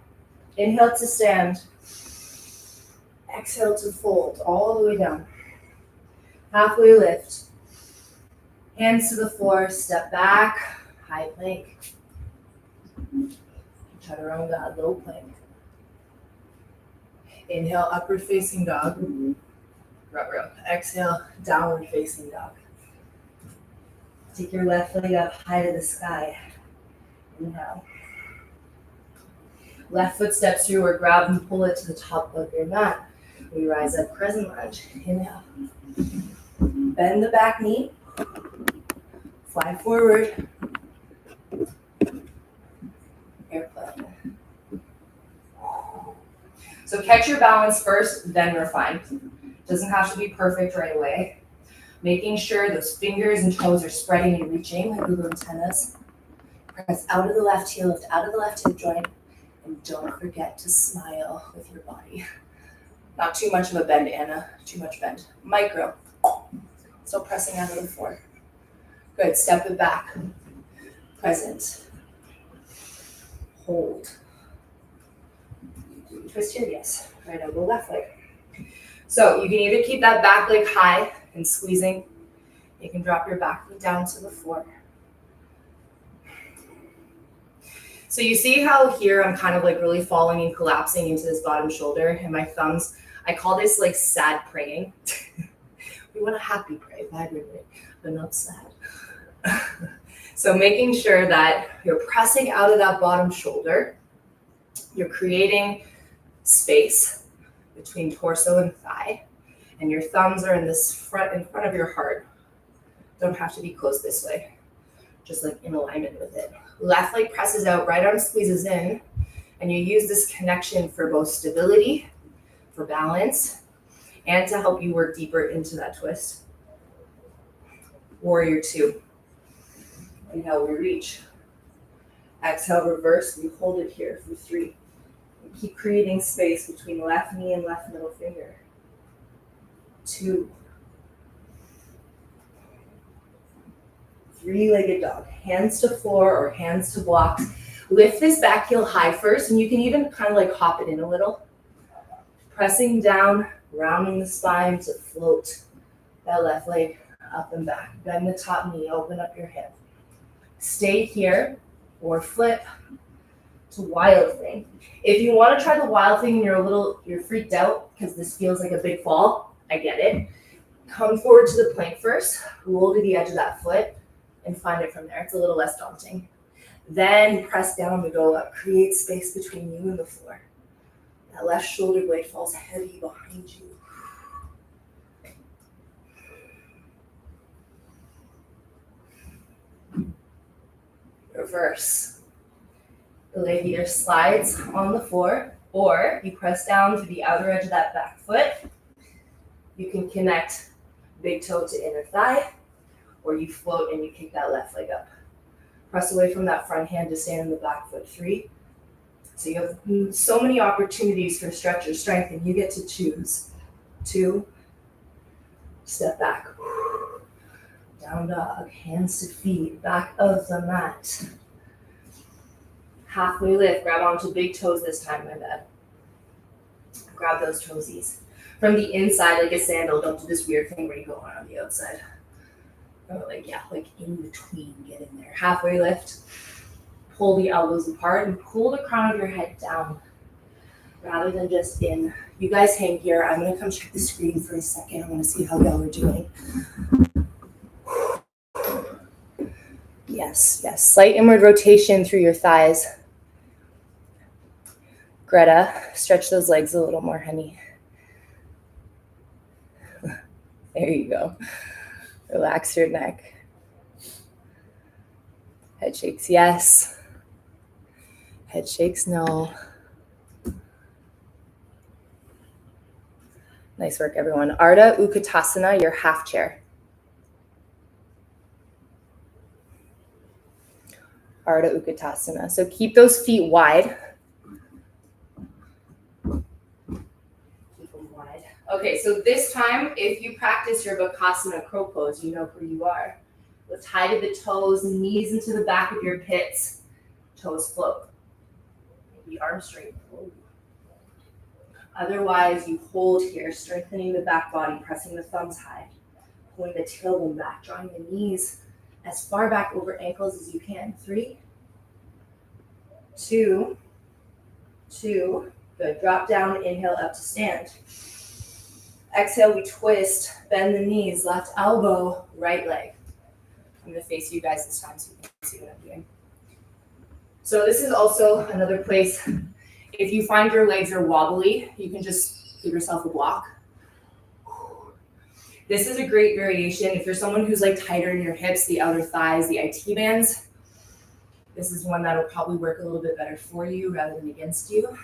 Inhale to stand. Exhale to fold all the way down. Halfway lift. Hands to the floor. Step back. High plank. Chaturanga, low plank. Inhale, upward facing dog. Rub. Exhale, downward facing dog. Take your left leg up high to the sky. Inhale. Left foot steps through or grab and pull it to the top of your mat. We rise up, crescent lunge. Inhale. Bend the back knee. Fly forward. Airplane. So catch your balance first, then refine. Doesn't have to be perfect right away. Making sure those fingers and toes are spreading and reaching like little antennas. Press out of the left heel, lift out of the left hip joint, and don't forget to smile with your body. Not too much of a bend, Anna. Too much bend. Micro. Still pressing out of the floor. Good. Step it back. Present. Hold. Twist here, yes. Right elbow, left leg. So you can either keep that back leg high and squeezing. You can drop your back foot down to the floor. So you see how here I'm kind of like really falling and collapsing into this bottom shoulder and my thumbs. I call this like sad praying. We want a happy pray, vibrant pray, but not sad. So making sure that you're pressing out of that bottom shoulder. You're creating space between torso and thigh, and your thumbs are in front of your heart. Don't have to be close this way, just like in alignment with it. Left leg presses out, right arm squeezes in, and you use this connection for both stability, for balance, and to help you work deeper into that twist. Warrior 2. Inhale, we reach. Exhale, reverse. We hold it here for 3. And keep creating space between left knee and left middle finger. 2. 3-legged dog. Hands to floor or hands to blocks. Lift this back heel high first, and you can even kind of like hop it in a little. Pressing down, rounding the spine to float that left leg up and back. Bend the top knee, open up your hip. Stay here or flip to wild thing. If you want to try the wild thing and you're freaked out because this feels like a big fall, I get it. Come forward to the plank first, roll to the edge of that foot, and find it from there. It's a little less daunting. Then press down to go up. Create space between you and the floor. That left shoulder blade falls heavy behind you. Reverse. The leg either slides on the floor or you press down to the outer edge of that back foot. You can connect big toe to inner thigh, or you float and you kick that left leg up. Press away from that front hand to stand in the back foot. 3. So you have so many opportunities for stretch or strength, and you get to choose. 2. Step back. Down dog, hands to feet, back of the mat. Halfway lift, grab onto big toes this time, my bad. Grab those toesies. From the inside, like a sandal, don't do this weird thing where you go on the outside. Or like in between, get in there. Halfway lift, pull the elbows apart and pull the crown of your head down rather than just in. You guys hang here. I'm gonna come check the screen for a second. I wanna see how y'all are doing. Yes. Slight inward rotation through your thighs. Greta, stretch those legs a little more, honey. There you go. Relax your neck. Head shakes yes. Head shakes no. Nice work, everyone. Ardha Utkatasana, your half chair. Ardha Utkatasana. So keep those feet wide. Keep them wide. Okay, so this time, if you practice your Bakasana crow pose, you know who you are. Lift high to the toes, knees into the back of your pits. Toes float. Maybe arms straight. Otherwise, you hold here, strengthening the back body, pressing the thumbs high, pulling the tailbone back, drawing the knees as far back over ankles as you can. 3, 2, 2. Good. Drop down, inhale up to stand. Exhale, we twist, bend the knees, left elbow, right leg. I'm going to face you guys this time so you can see what I'm doing. So this is also another place. If you find your legs are wobbly, you can just give yourself a block. This is a great variation. If you're someone who's like tighter in your hips, the outer thighs, the IT bands, this is one that will probably work a little bit better for you rather than against you.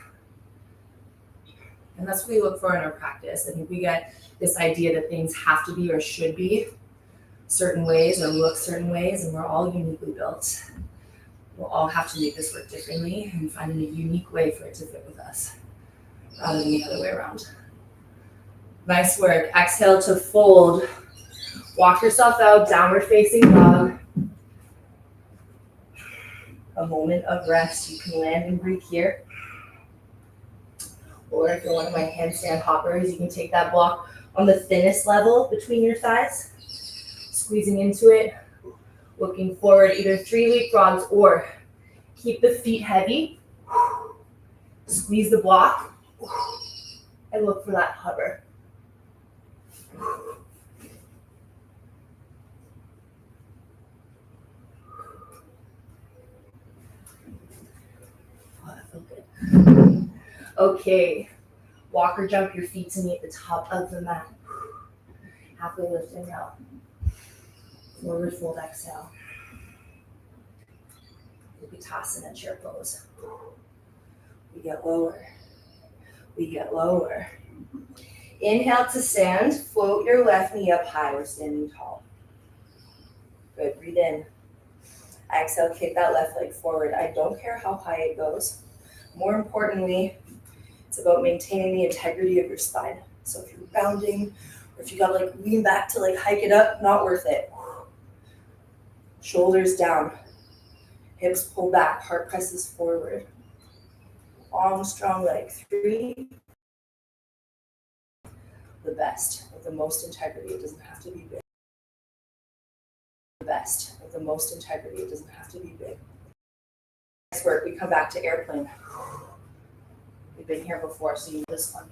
And that's what we look for in our practice. I think we get this idea that things have to be or should be certain ways or look certain ways, and we're all uniquely built. We'll all have to make this work differently and find a unique way for it to fit with us, rather than the other way around. Nice work. Exhale to fold. Walk yourself out, downward facing dog. A moment of rest. You can land and breathe here. Or if you're one of my handstand hoppers, you can take that block on the thinnest level between your thighs, squeezing into it. Looking forward, either 3 leapfrogs or keep the feet heavy. Squeeze the block and look for that hover. Oh, that felt good. Okay, walk or jump your feet to meet the top of the mat. Halfway lift and out. Forward fold, exhale. Utkatasana, chair pose. We get lower. We get lower. Inhale to stand. Float your left knee up high. We're standing tall. Good. Breathe in. Exhale, kick that left leg forward. I don't care how high it goes. More importantly, it's about maintaining the integrity of your spine. So if you're rounding, or if you gotta like lean back to like hike it up, not worth it. Shoulders down, hips pull back, heart presses forward. Long, strong leg. 3. The best with the most integrity. It doesn't have to be big. The best with the most integrity. It doesn't have to be big. Next work, we come back to airplane. We've been here before, so you know this one.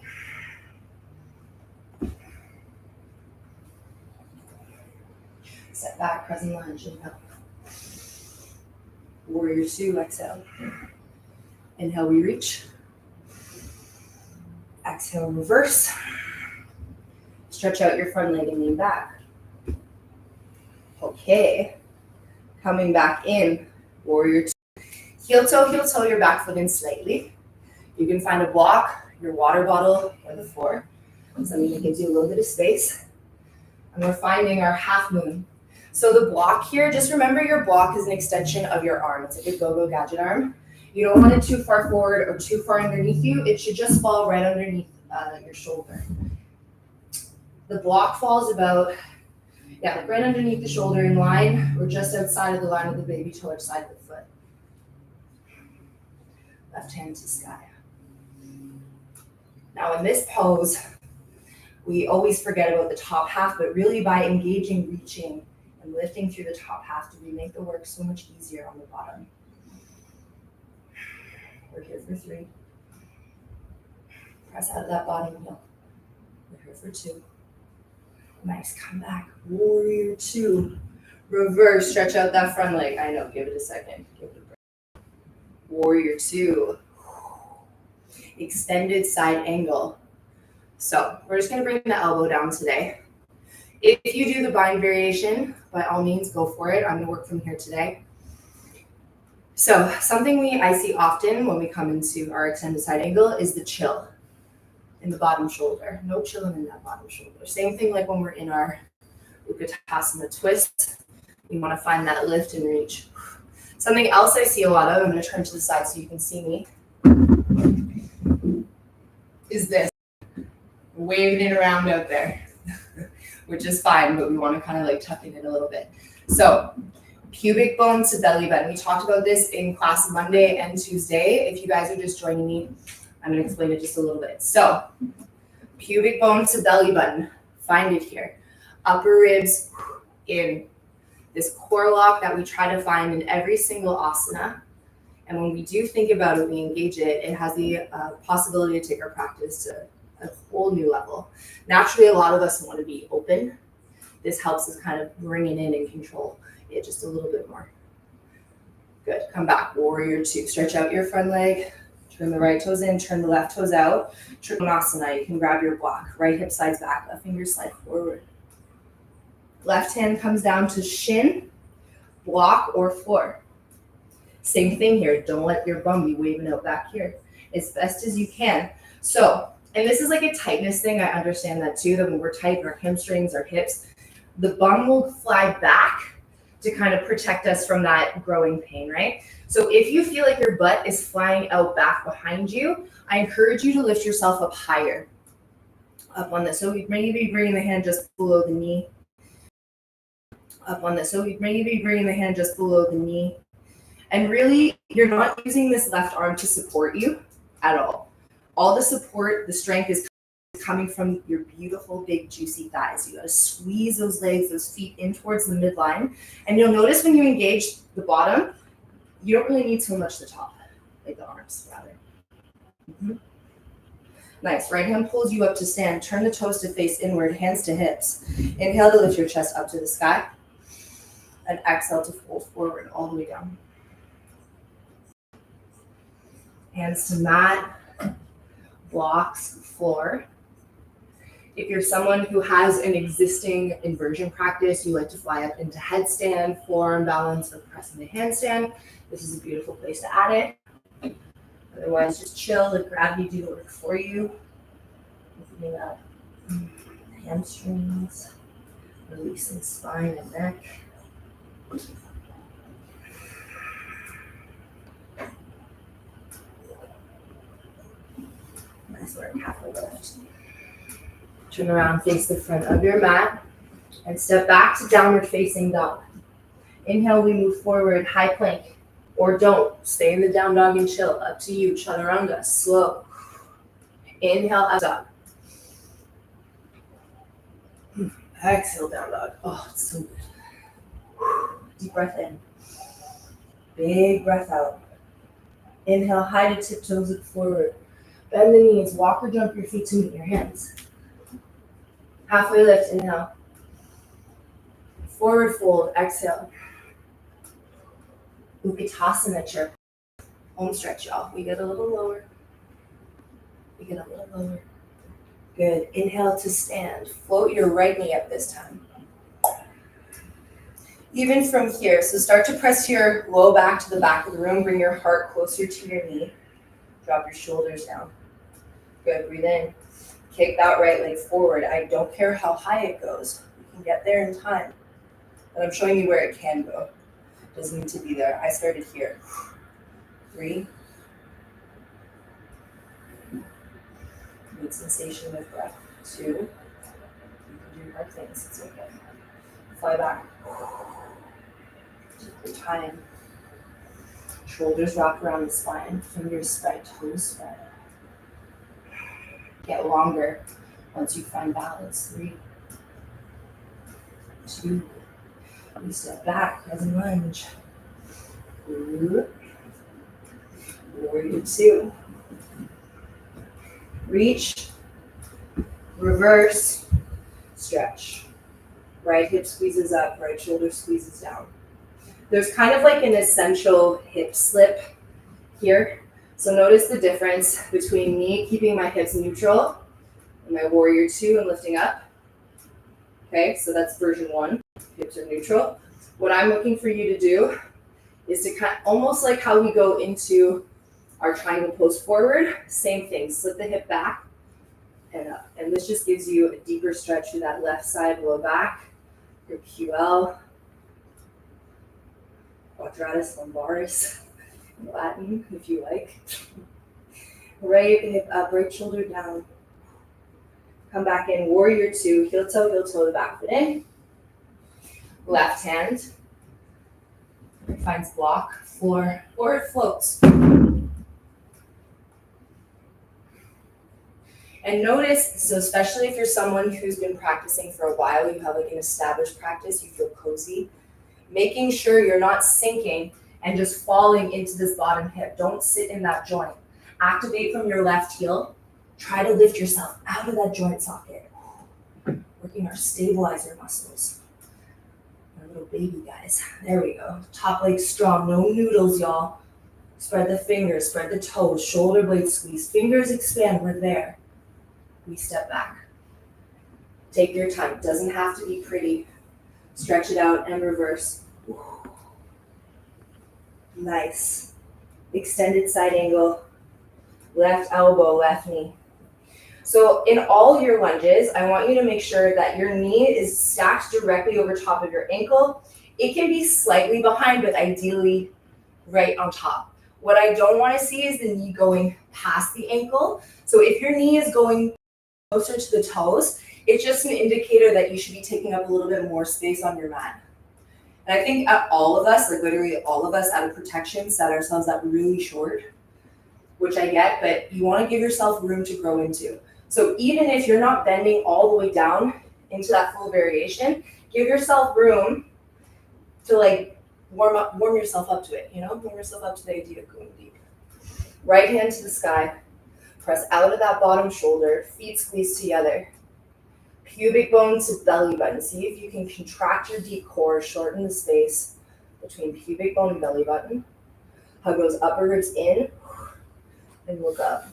Set back, present lunge, inhale. Warrior 2, exhale. Inhale, we reach. Exhale, reverse. Stretch out your front leg and lean back. Okay. Coming back in, warrior 2. Heel toe, your back foot in slightly. You can find a block, your water bottle, or the floor. Something that gives you a little bit of space. And we're finding our half moon. So the block here, just remember your block is an extension of your arm. It's like a go-go gadget arm. You don't want it too far forward or too far underneath you. It should just fall right underneath your shoulder. The block falls about, right underneath the shoulder in line or just outside of the line of the baby toe or side of the foot. Left hand to sky. Now in this pose, we always forget about the top half, but really by engaging, reaching, and lifting through the top half, do we make the work so much easier on the bottom. We're here for 3. Press out of that bottom heel. We're here for 2. Nice, come back. Warrior 2. Reverse, stretch out that front leg. I know, give it a second. Give it a breath. Warrior 2. Extended side angle. So we're just gonna bring the elbow down today. If you do the bind variation, by all means, go for it. I'm gonna work from here today. So something I see often when we come into our extended side angle is the chill in the bottom shoulder. No chilling in that bottom shoulder. Same thing like when we're in our Utkatasana twist. We want to find that lift and reach. Something else I see a lot of, I'm going to turn to the side so you can see me, is this. Waving it around out there, which is fine, but we want to kind of like tuck it in a little bit. So pubic bone to belly button. We talked about this in class Monday and Tuesday. If you guys are just joining me, I'm going to explain it just a little bit. So pubic bone to belly button, find it here. Upper ribs in. This core lock that we try to find in every single asana. And when we do think about it, we engage it, it has the possibility to take our practice to a whole new level. Naturally, a lot of us want to be open. This helps us kind of bring it in and control it just a little bit more. Good, come back, warrior two. Stretch out your front leg, turn the right toes in, turn the left toes out. Trikonasana, you can grab your block. Right hip slides back, left finger slide forward. Left hand comes down to shin, block, or floor. Same thing here. Don't let your bum be waving out back here. As best as you can. So, and this is like a tightness thing. I understand that too, that when we're tight, our hamstrings, our hips, the bum will fly back to kind of protect us from that growing pain, right? So if you feel like your butt is flying out back behind you, I encourage you to lift yourself up higher. Up on this. So maybe bringing the hand just below the knee. Up on this. So maybe bringing the hand just below the knee. And really, you're not using this left arm to support you at all. All the support, the strength is coming from your beautiful, big, juicy thighs. You got to squeeze those legs, those feet in towards the midline. And you'll notice when you engage the bottom, you don't really need so much the top, like the arms, rather. Mm-hmm. Nice. Right hand pulls you up to stand. Turn the toes to face inward, hands to hips. Inhale to lift your chest up to the sky. And exhale to fold forward all the way down. Hands to mat, blocks, floor. If you're someone who has an existing inversion practice, you like to fly up into headstand, forearm balance, or pressing the handstand, this is a beautiful place to add it. Otherwise, just chill, let gravity do the work for you. Opening up hamstrings, releasing spine and neck. Nice work, halfway lift. Turn around, face the front of your mat, and step back to downward facing dog. Inhale, we move forward, high plank, or don't. Stay in the down dog and chill. Up to you, chaturanga, slow. Inhale, up dog. Exhale, down dog. Oh, it's so good. Deep breath in. Big breath out. Inhale, high to tiptoes, look forward. Bend the knees, walk or jump your feet to meet your hands. Halfway lift, inhale. Forward fold, exhale. Utkatasana chair. Home stretch, y'all. We get a little lower. We get a little lower. Good. Inhale to stand. Float your right knee up this time. Even from here, so start to press your low back to the back of the room. Bring your heart closer to your knee. Drop your shoulders down. Good. Breathe in. Kick that right leg forward. I don't care how high it goes. You can get there in time. And I'm showing you where it can go. It doesn't need to be there. I started here. 3. Good sensation with breath. 2. You can do hard things. It's okay. Fly back. Take your time. Shoulders wrap around the spine. Fingers spread, toes spread. Get longer once you find balance. 3, 2. We step back as a lunge. Warrior 2. Reach, reverse, stretch. Right hip squeezes up, right shoulder squeezes down. There's kind of like an essential hip slip here. So notice the difference between me keeping my hips neutral and my warrior 2 and lifting up. Okay, so that's version 1. Hips are neutral. What I'm looking for you to do is to kind of, almost like how we go into our triangle pose forward, same thing, slip the hip back and up. And this just gives you a deeper stretch through that left side, low back, your QL, quadratus lumbaris, in Latin, if you like. Right hip up, right shoulder down. Come back in, warrior two, heel toe, the back foot in. Left hand finds block, floor, or it floats. And notice, so especially if you're someone who's been practicing for a while, you have like an established practice, you feel cozy, making sure you're not sinking and just falling into this bottom hip. Don't sit in that joint. Activate from your left heel. Try to lift yourself out of that joint socket. Working our stabilizer muscles. Our little baby guys. There we go. Top leg strong, no noodles, y'all. Spread the fingers, spread the toes, shoulder blade squeeze. Fingers expand, we're there. We step back. Take your time. It doesn't have to be pretty. Stretch it out and reverse. Nice. Extended side angle. Left elbow, left knee. So in all your lunges, I want you to make sure that your knee is stacked directly over top of your ankle. It can be slightly behind, but ideally right on top. What I don't want to see is the knee going past the ankle. So if your knee is going closer to the toes, it's just an indicator that you should be taking up a little bit more space on your mat. And I think all of us, like literally all of us out of protection, set ourselves up really short, which I get, but you want to give yourself room to grow into. So even if you're not bending all the way down into that full variation, give yourself room to like warm yourself up to it, warm yourself up to the idea of going deep. Right hand to the sky, press out of that bottom shoulder, feet squeeze together. Pubic bone to belly button. See if you can contract your deep core, shorten the space between pubic bone and belly button. Hug those upper ribs in and look up.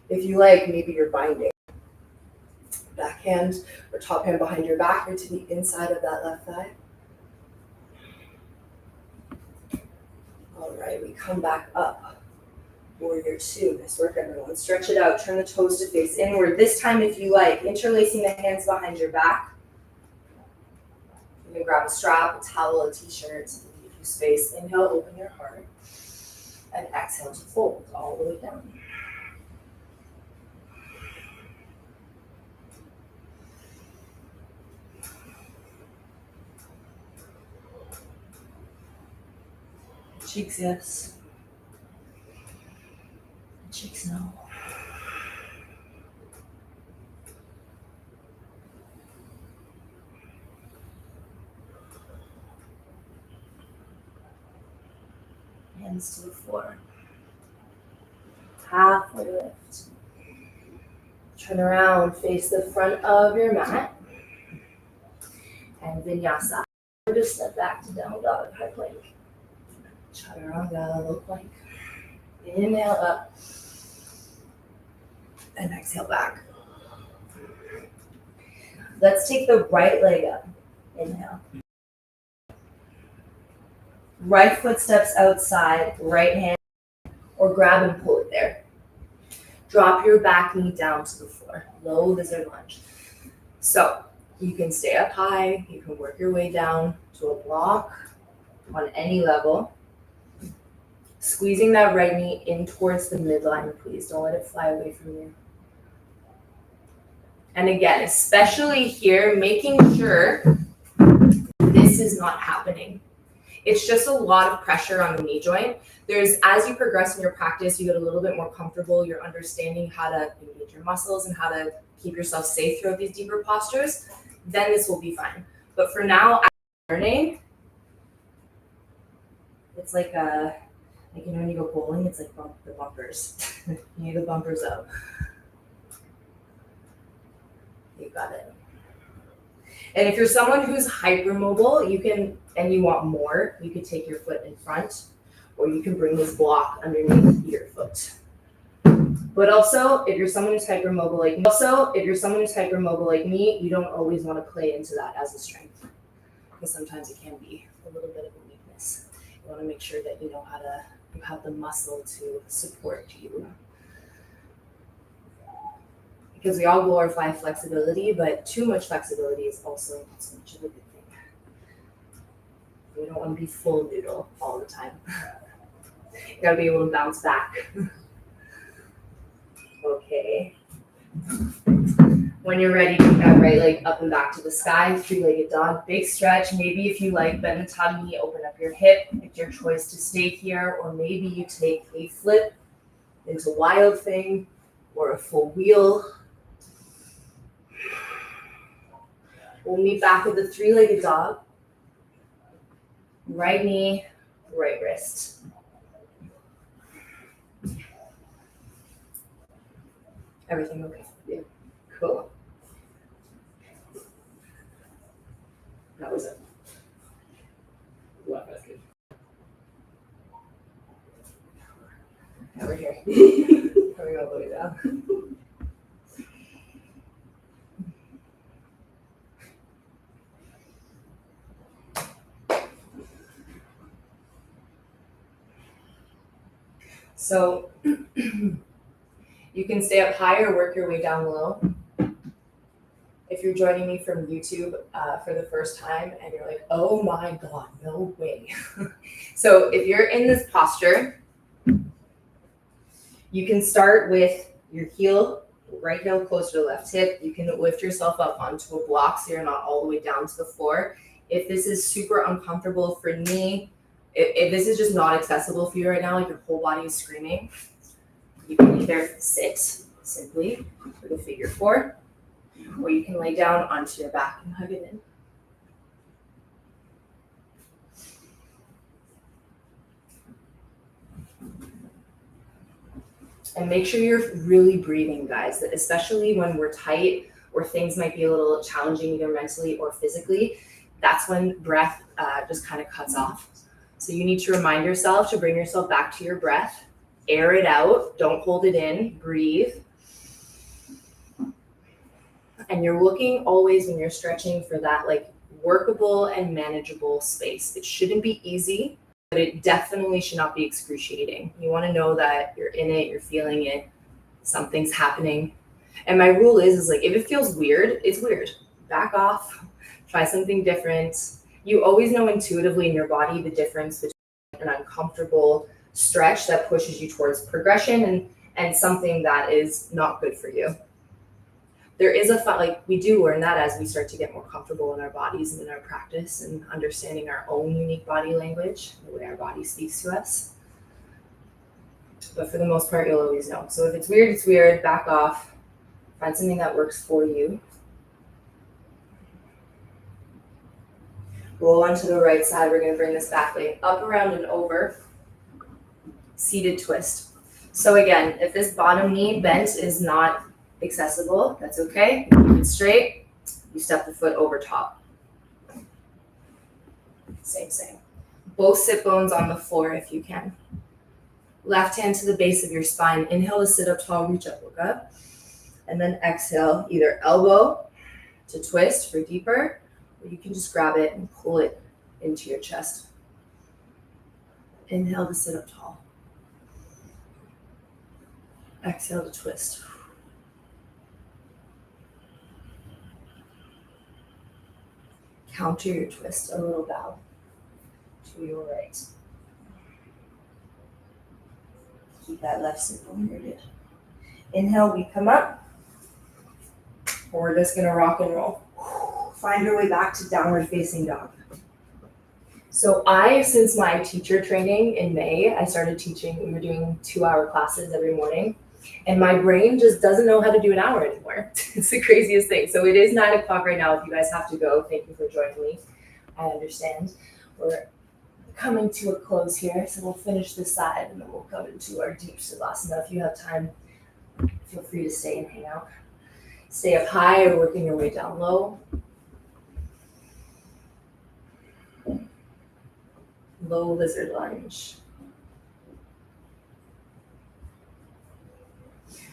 If you like, maybe you're binding. Back hand or top hand behind your back or to the inside of that left thigh. All right, we come back up. Warrior two. Nice work, everyone. Stretch it out. Turn the toes to face inward. This time, if you like, interlacing the hands behind your back. You can grab a strap, a towel, a t-shirt to give you space. Inhale, open your heart. And exhale to fold all the way down. Cheeks, yes. Cheeks, no. Hands to the floor. Halfway lift. Turn around, face the front of your mat. And vinyasa. Just step back to down dog, high plank. Chaturanga, low plank. Inhale up. And exhale back. Let's take the right leg up. Inhale. Right foot steps outside, right hand, or grab and pull it there. Drop your back knee down to the floor. Low lizard lunge. So you can stay up high. You can work your way down to a block on any level. Squeezing that right knee in towards the midline, please. Don't let it fly away from you. And again, especially here, making sure this is not happening. It's just a lot of pressure on the knee joint. As you progress in your practice, you get a little bit more comfortable. You're understanding how to engage your muscles and how to keep yourself safe throughout these deeper postures. Then this will be fine. But for now, as you're learning, it's like when you go bowling, it's like the bumpers. You need the bumpers up. You got it. And if you're someone who's hypermobile, you can, and you want more, you could take your foot in front, or you can bring this block underneath your foot. But also, if you're someone who's hypermobile like me, you don't always want to play into that as a strength, because sometimes it can be a little bit of a weakness. You want to make sure that you have the muscle to support you. Because we all glorify flexibility, but too much flexibility is also not so much of a good thing. We don't want to be full noodle all the time. You gotta be able to bounce back. Okay. When you're ready, take that right leg up and back to the sky, three-legged dog, big stretch. Maybe if you like, bend the tummy, open up your hip. It's your choice to stay here, or maybe you take a flip into wild thing or a full wheel. We'll meet back with the three-legged dog. Right knee, right wrist. Everything okay? Yeah. Cool. That was it. Left basket. Now we're here. Coming all the way down. So you can stay up high or work your way down low. If you're joining me from YouTube for the first time and you're like, oh my God, no way. So if you're in this posture, you can start with your heel, right heel close to the left hip. You can lift yourself up onto a block so you're not all the way down to the floor. If this is super uncomfortable for me, if this is just not accessible for you right now, like your whole body is screaming, you can either sit simply with a figure four, or you can lay down onto your back and hug it in. And make sure you're really breathing, guys, especially when we're tight or things might be a little challenging either mentally or physically. That's when breath just kind of cuts off. So you need to remind yourself to bring yourself back to your breath, air it out, don't hold it in, breathe. And you're looking always when you're stretching for that like workable and manageable space. It shouldn't be easy, but it definitely should not be excruciating. You want to know that you're in it, you're feeling it, something's happening. And my rule is like, if it feels weird, it's weird. Back off, try something different. You always know intuitively in your body the difference between an uncomfortable stretch that pushes you towards progression and something that is not good for you. There is we do learn that as we start to get more comfortable in our bodies and in our practice and understanding our own unique body language, the way our body speaks to us. But for the most part, you'll always know. So if it's weird, it's weird, back off, find something that works for you. Roll onto the right side. We're going to bring this back leg up, around, and over. Seated twist. So again, if this bottom knee bent is not accessible, that's okay. Keep it straight. You step the foot over top. Same. Both sit bones on the floor if you can. Left hand to the base of your spine. Inhale to sit up tall, reach up, look up. And then exhale, either elbow to twist for deeper, or you can just grab it and pull it into your chest. Inhale to sit up tall. Exhale to twist. Counter your twist, a little bow to your right. Keep that left sit bone rooted. Inhale, we come up. We're just gonna rock and roll. Find your way back to downward facing dog. So since my teacher training in May, I started teaching. We were doing 2-hour classes every morning. And my brain just doesn't know how to do an hour anymore. It's the craziest thing. So it is 9 o'clock right now. If you guys have to go, thank you for joining me. I understand. We're coming to a close here. So we'll finish this side and then we'll come into our deep Savasana. If you have time, feel free to stay and hang out. Stay up high or working your way down low. Low lizard lunge.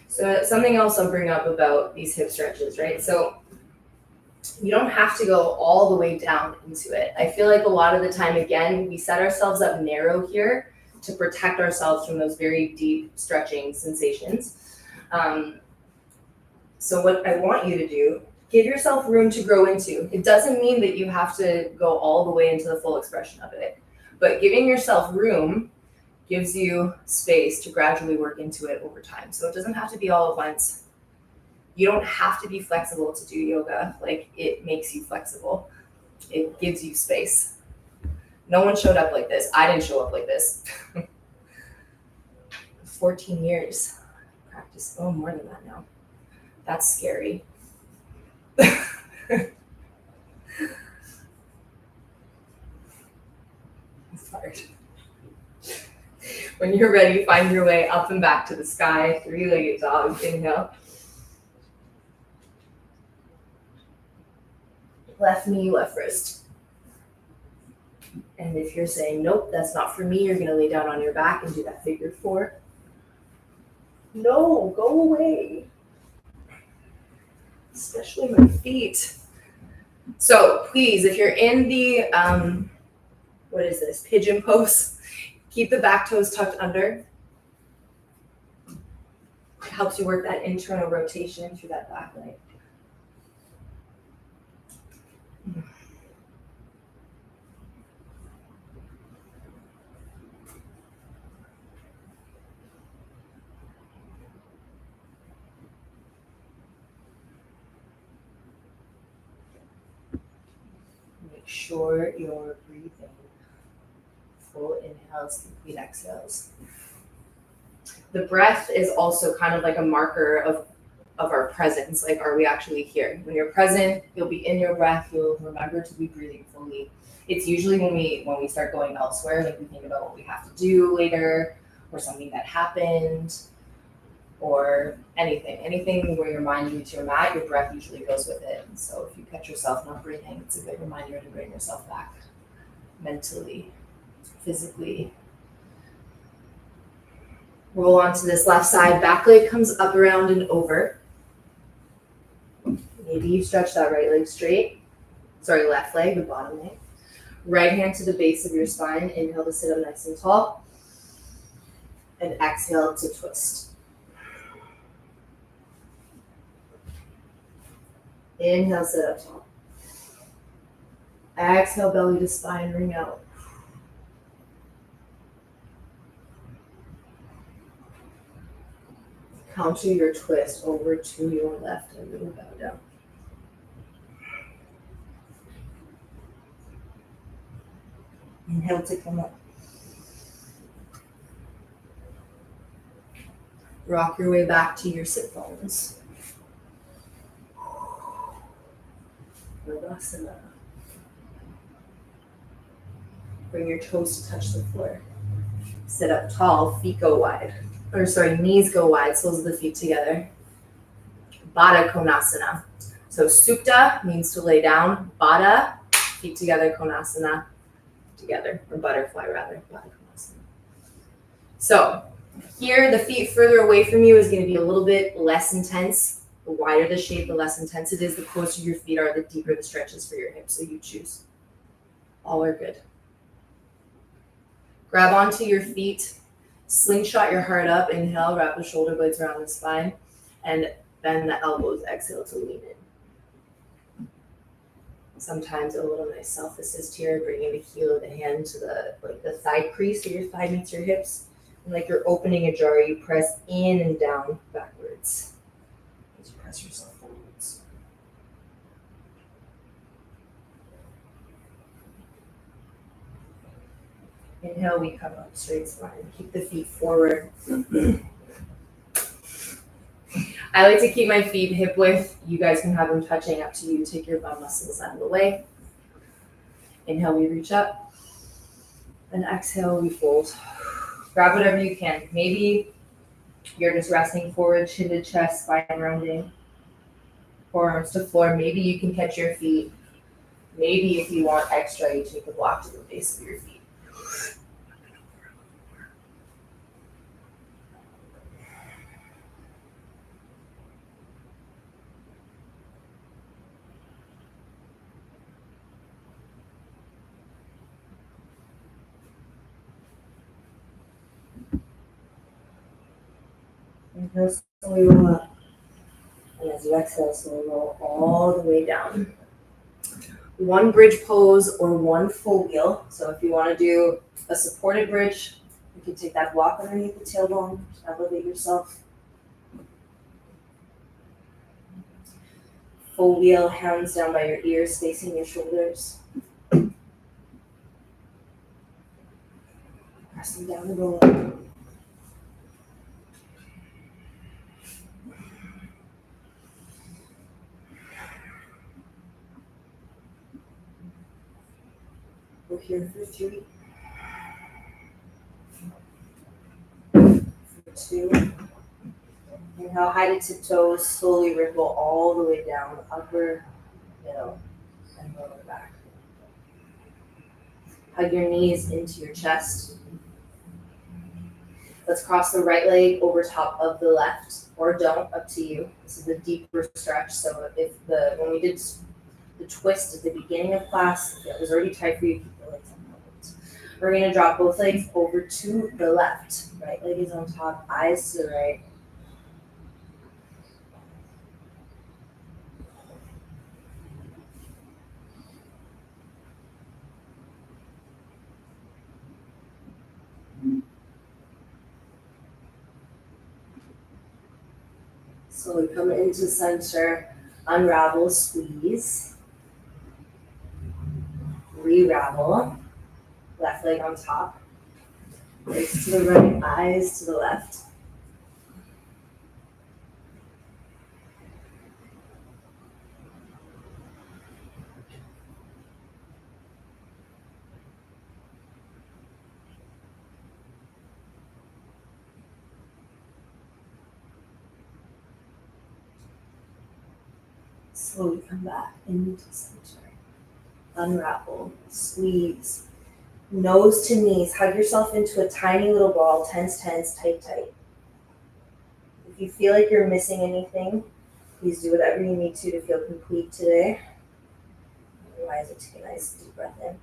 So something else I'll bring up about these hip stretches, right? So You don't have to go all the way down into it. I feel like a lot of the time, again, we set ourselves up narrow here to protect ourselves from those very deep stretching sensations. So what I want you to do, give yourself room to grow into. It doesn't mean that you have to go all the way into the full expression of it, but giving yourself room gives you space to gradually work into it over time. So it doesn't have to be all at once. You don't have to be flexible to do yoga. Like, it makes you flexible. It gives you space. No one showed up like this. I didn't show up like this. 14 years practice. Oh, more than that now. That's scary. It's hard. When you're ready, find your way up and back to the sky. Three-legged dog. Inhale. Left knee, left wrist. And if you're saying, nope, that's not for me, you're going to lay down on your back and do that figure 4. No, go away. Especially my feet. So please, if you're in the, what is this, pigeon pose, keep the back toes tucked under. It helps you work that internal rotation through that back leg. Make sure you're breathing. Full inhales, complete exhales. The breath is also kind of like a marker of our presence. Like, are we actually here? When you're present, you'll be in your breath. You'll remember to be breathing fully. It's usually when we start going elsewhere, like we think about what we have to do later, or something that happened, or anything where your mind leads your mat, your breath usually goes with it. And so if you catch yourself not breathing, it's a good reminder to bring yourself back mentally, physically. Roll onto this left side. Back leg comes up, around, and over. Maybe you stretch that right leg straight. Sorry, left leg, the bottom leg. Right hand to the base of your spine. Inhale to sit up nice and tall. And exhale to twist. Inhale, sit up tall. Exhale, belly to spine, ring out. Counter your twist over to your left and then bow down. Inhale to come up. Rock your way back to your sit bones. Savasana. Bring your toes to touch the floor. Sit up tall, feet go wide. Knees go wide, soles of the feet together. Baddha Konasana. So Supta means to lay down. Baddha, feet together, Konasana, together, or butterfly rather. Baddha Konasana. So here, the feet further away from you is going to be a little bit less intense. The wider the shape, the less intense it is. The closer your feet are, the deeper the stretches for your hips. So you choose. All are good. Grab onto your feet. Slingshot your heart up. Inhale, wrap the shoulder blades around the spine. And bend the elbows. Exhale to lean in. Sometimes a little nice self-assist here, bringing the heel of the hand to the thigh crease so your thigh meets your hips. And like you're opening a jar, you press in and down backwards. As you press yourself forwards. Inhale, we come up, straight spine. Keep the feet forward. I like to keep my feet hip width. You guys can have them touching, up to you. Take your bum muscles out of the way. Inhale, we reach up. And exhale, we fold. Grab whatever you can. Maybe you're just resting forward, chin to chest, spine rounding. Forearms to floor. Maybe you can catch your feet. Maybe if you want extra, you take a block to the base of your feet. Inhale, slowly roll up. And as you exhale, slowly roll all the way down. One bridge pose or one full wheel. So if you want to do a supported bridge, you can take that block underneath the tailbone, elevate yourself. Full wheel, hands down by your ears, facing your shoulders. Pressing down the roll up. We're here for 3, for 2. Inhale, high to tiptoes, slowly ripple all the way down, upper, middle, and lower back. Hug your knees into your chest. Let's cross the right leg over top of the left, or don't, up to you. This is a deeper stretch, so when we did the twist at the beginning of class, if it was already tight for you, keep the legs on the left. We're gonna drop both legs over to the left. Right leg is on top, eyes to the right. Slowly come into center, unravel, squeeze. Re-ravel, left leg on top. Legs to the right, eyes to the left. Slowly come back into center. Unravel, squeeze. Nose to knees, hug yourself into a tiny little ball, tense, tense, tight, tight. If you feel like you're missing anything, please do whatever you need to feel complete today. Otherwise, take a nice deep breath in.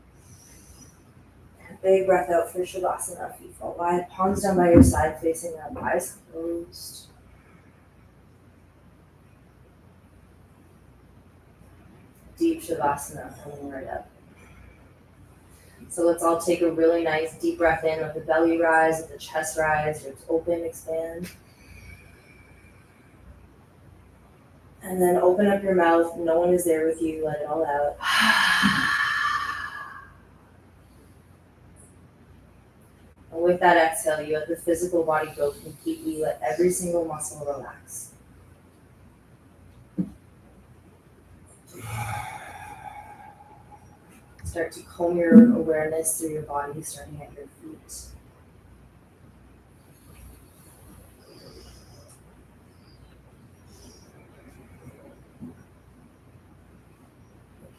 And big breath out for Savasana. Feet fall wide, palms down by your side, facing up, eyes closed. Deep Savasana, coming right up. So let's all take a really nice deep breath in. Let the belly rise, let the chest rise, ribs open, expand. And then open up your mouth. No one is there with you. Let it all out. And with that exhale, you let the physical body go completely. Let every single muscle relax. Start to comb your awareness through your body, starting at your feet.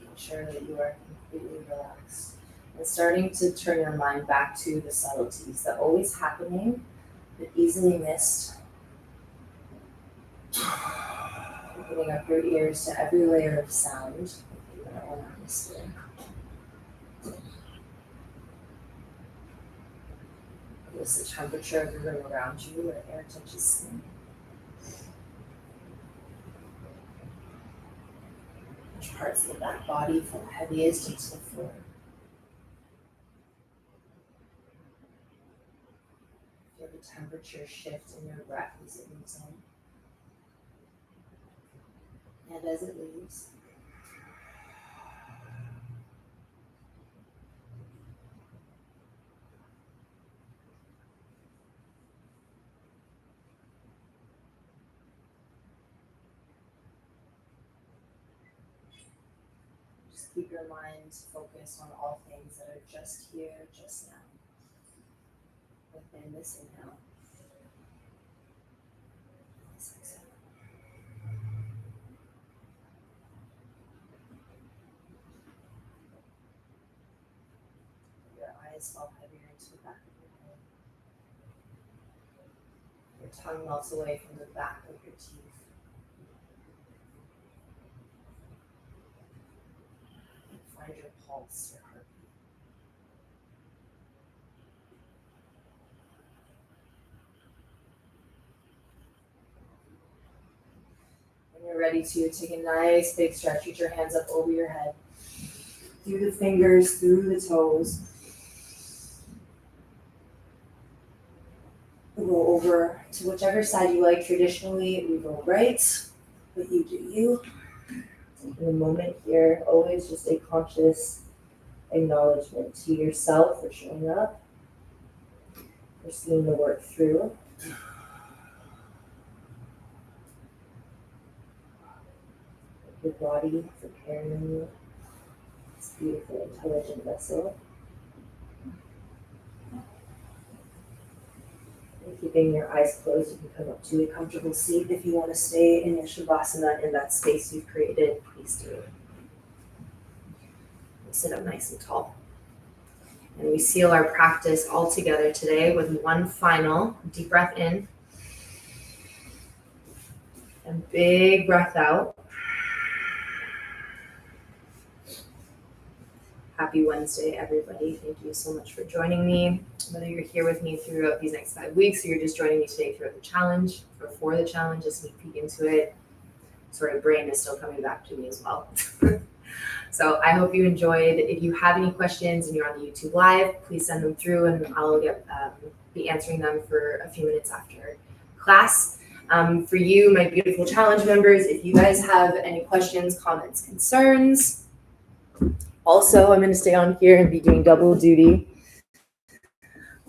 Making sure that you are completely relaxed. And starting to turn your mind back to the subtleties, the always happening, but easily missed. Opening up your ears to every layer of sound in our own atmosphere. Notice the temperature of the room around you, where air touches skin. Which parts of the back body feel heaviest into the floor. Feel the temperature shift in your breath as it moves in. And as it leaves. Just keep your mind focused on all things that are just here, just now. Within this inhale. This exhale. Your eyes fall heavier into the back of your head. Your tongue melts away from the back of your teeth. Find your pulse, your heartbeat. When you're ready to take a nice big stretch, reach your hands up over your head. Through the fingers, through the toes. Roll over to whichever side you like. Traditionally, we roll right, but you do you. In the moment here, always just a conscious acknowledgement to yourself for showing up, for seeing the work through. Your body for carrying you. This beautiful, intelligent vessel. And keeping your eyes closed, you can come up to a comfortable seat. If you want to stay in your Savasana in that space you've created, please do. We'll sit up nice and tall. And we seal our practice all together today with one final deep breath in. And big breath out. Happy Wednesday, everybody. Thank you so much for joining me. Whether you're here with me throughout these next 5 weeks or you're just joining me today throughout the challenge or for the challenge, a sneak peek into it. Sorry, brain is still coming back to me as well. So I hope you enjoyed. If you have any questions and you're on the YouTube Live, please send them through and I'll be answering them for a few minutes after class. For you, my beautiful challenge members, if you guys have any questions, comments, concerns, also, I'm going to stay on here and be doing double duty.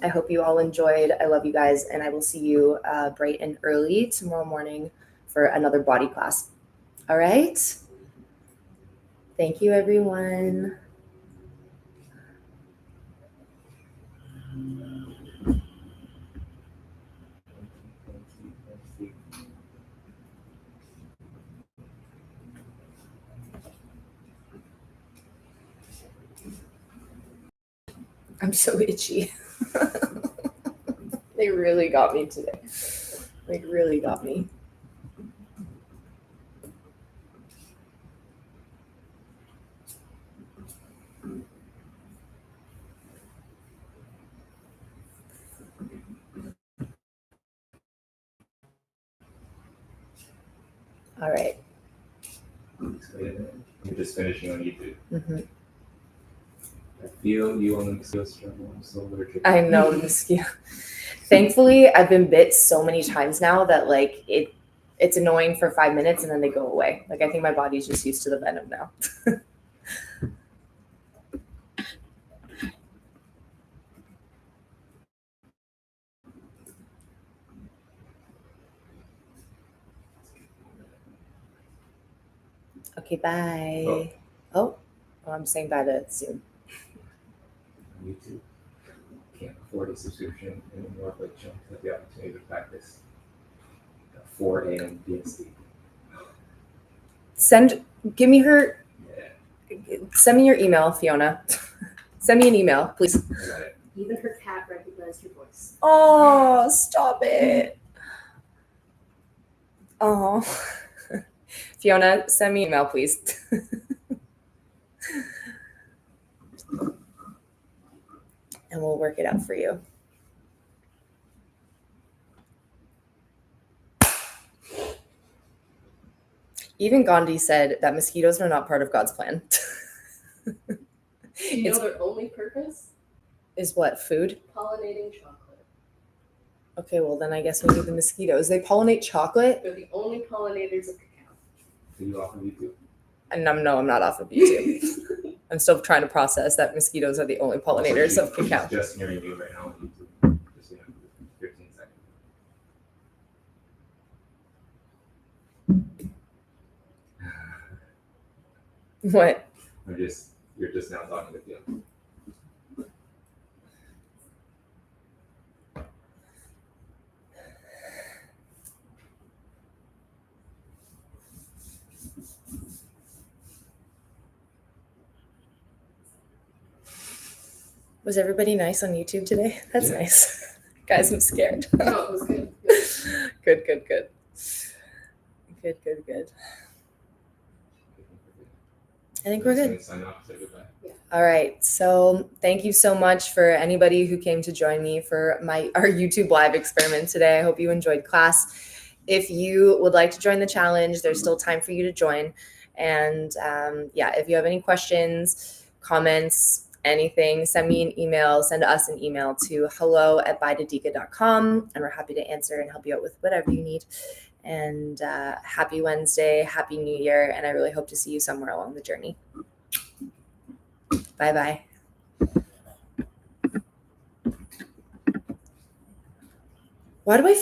I hope you all enjoyed. I love you guys, and I will see you bright and early tomorrow morning for another body class. All right? Thank you, everyone. I'm so itchy. They really got me today. Like, really got me. All right. I'm just finishing on YouTube. Mm-hmm. I feel you on the mosquito struggle. I'm so allergic. I know mosquito. Thankfully, I've been bit so many times now that like it's annoying for 5 minutes and then they go away. Like I think my body's just used to the venom now. Okay, bye. Oh, I'm saying bye to Zoom. YouTube. Can't afford a subscription anymore, but John had the opportunity to practice at 4 a.m. BST. Give me her, Yeah, send me your email, Fiona. Send me an email, please. I got it. Even her cat recognized your voice. Oh, stop it. Oh. Fiona, send me an email, please. And we'll work it out for you. Even Gandhi said that mosquitoes are not part of God's plan. Do you know their only purpose? Is what, food? Pollinating chocolate. Okay, well then I guess we need the mosquitoes. They pollinate chocolate? They're the only pollinators of cacao. Are you off of YouTube? And no, I'm not off of YouTube. I'm still trying to process that mosquitoes are the only pollinators of cacao. She's just hearing you right now on YouTube. Just 15 seconds. What? You're just now talking with you. Was everybody nice on YouTube today? That's nice. Guys, I'm scared. No, it was good. Good. Good. I think we're good. Sign off, say goodbye. Yeah. All right. So thank you so much for anybody who came to join me for our YouTube live experiment today. I hope you enjoyed class. if you would like to join the challenge, there's still time for you to join. And if you have any questions, comments, anything, send me an email, send us an email to hello@bydadika.com, and we're happy to answer and help you out with whatever you need. And happy Wednesday, happy New Year, and I really hope to see you somewhere along the journey. Bye-bye. Why do I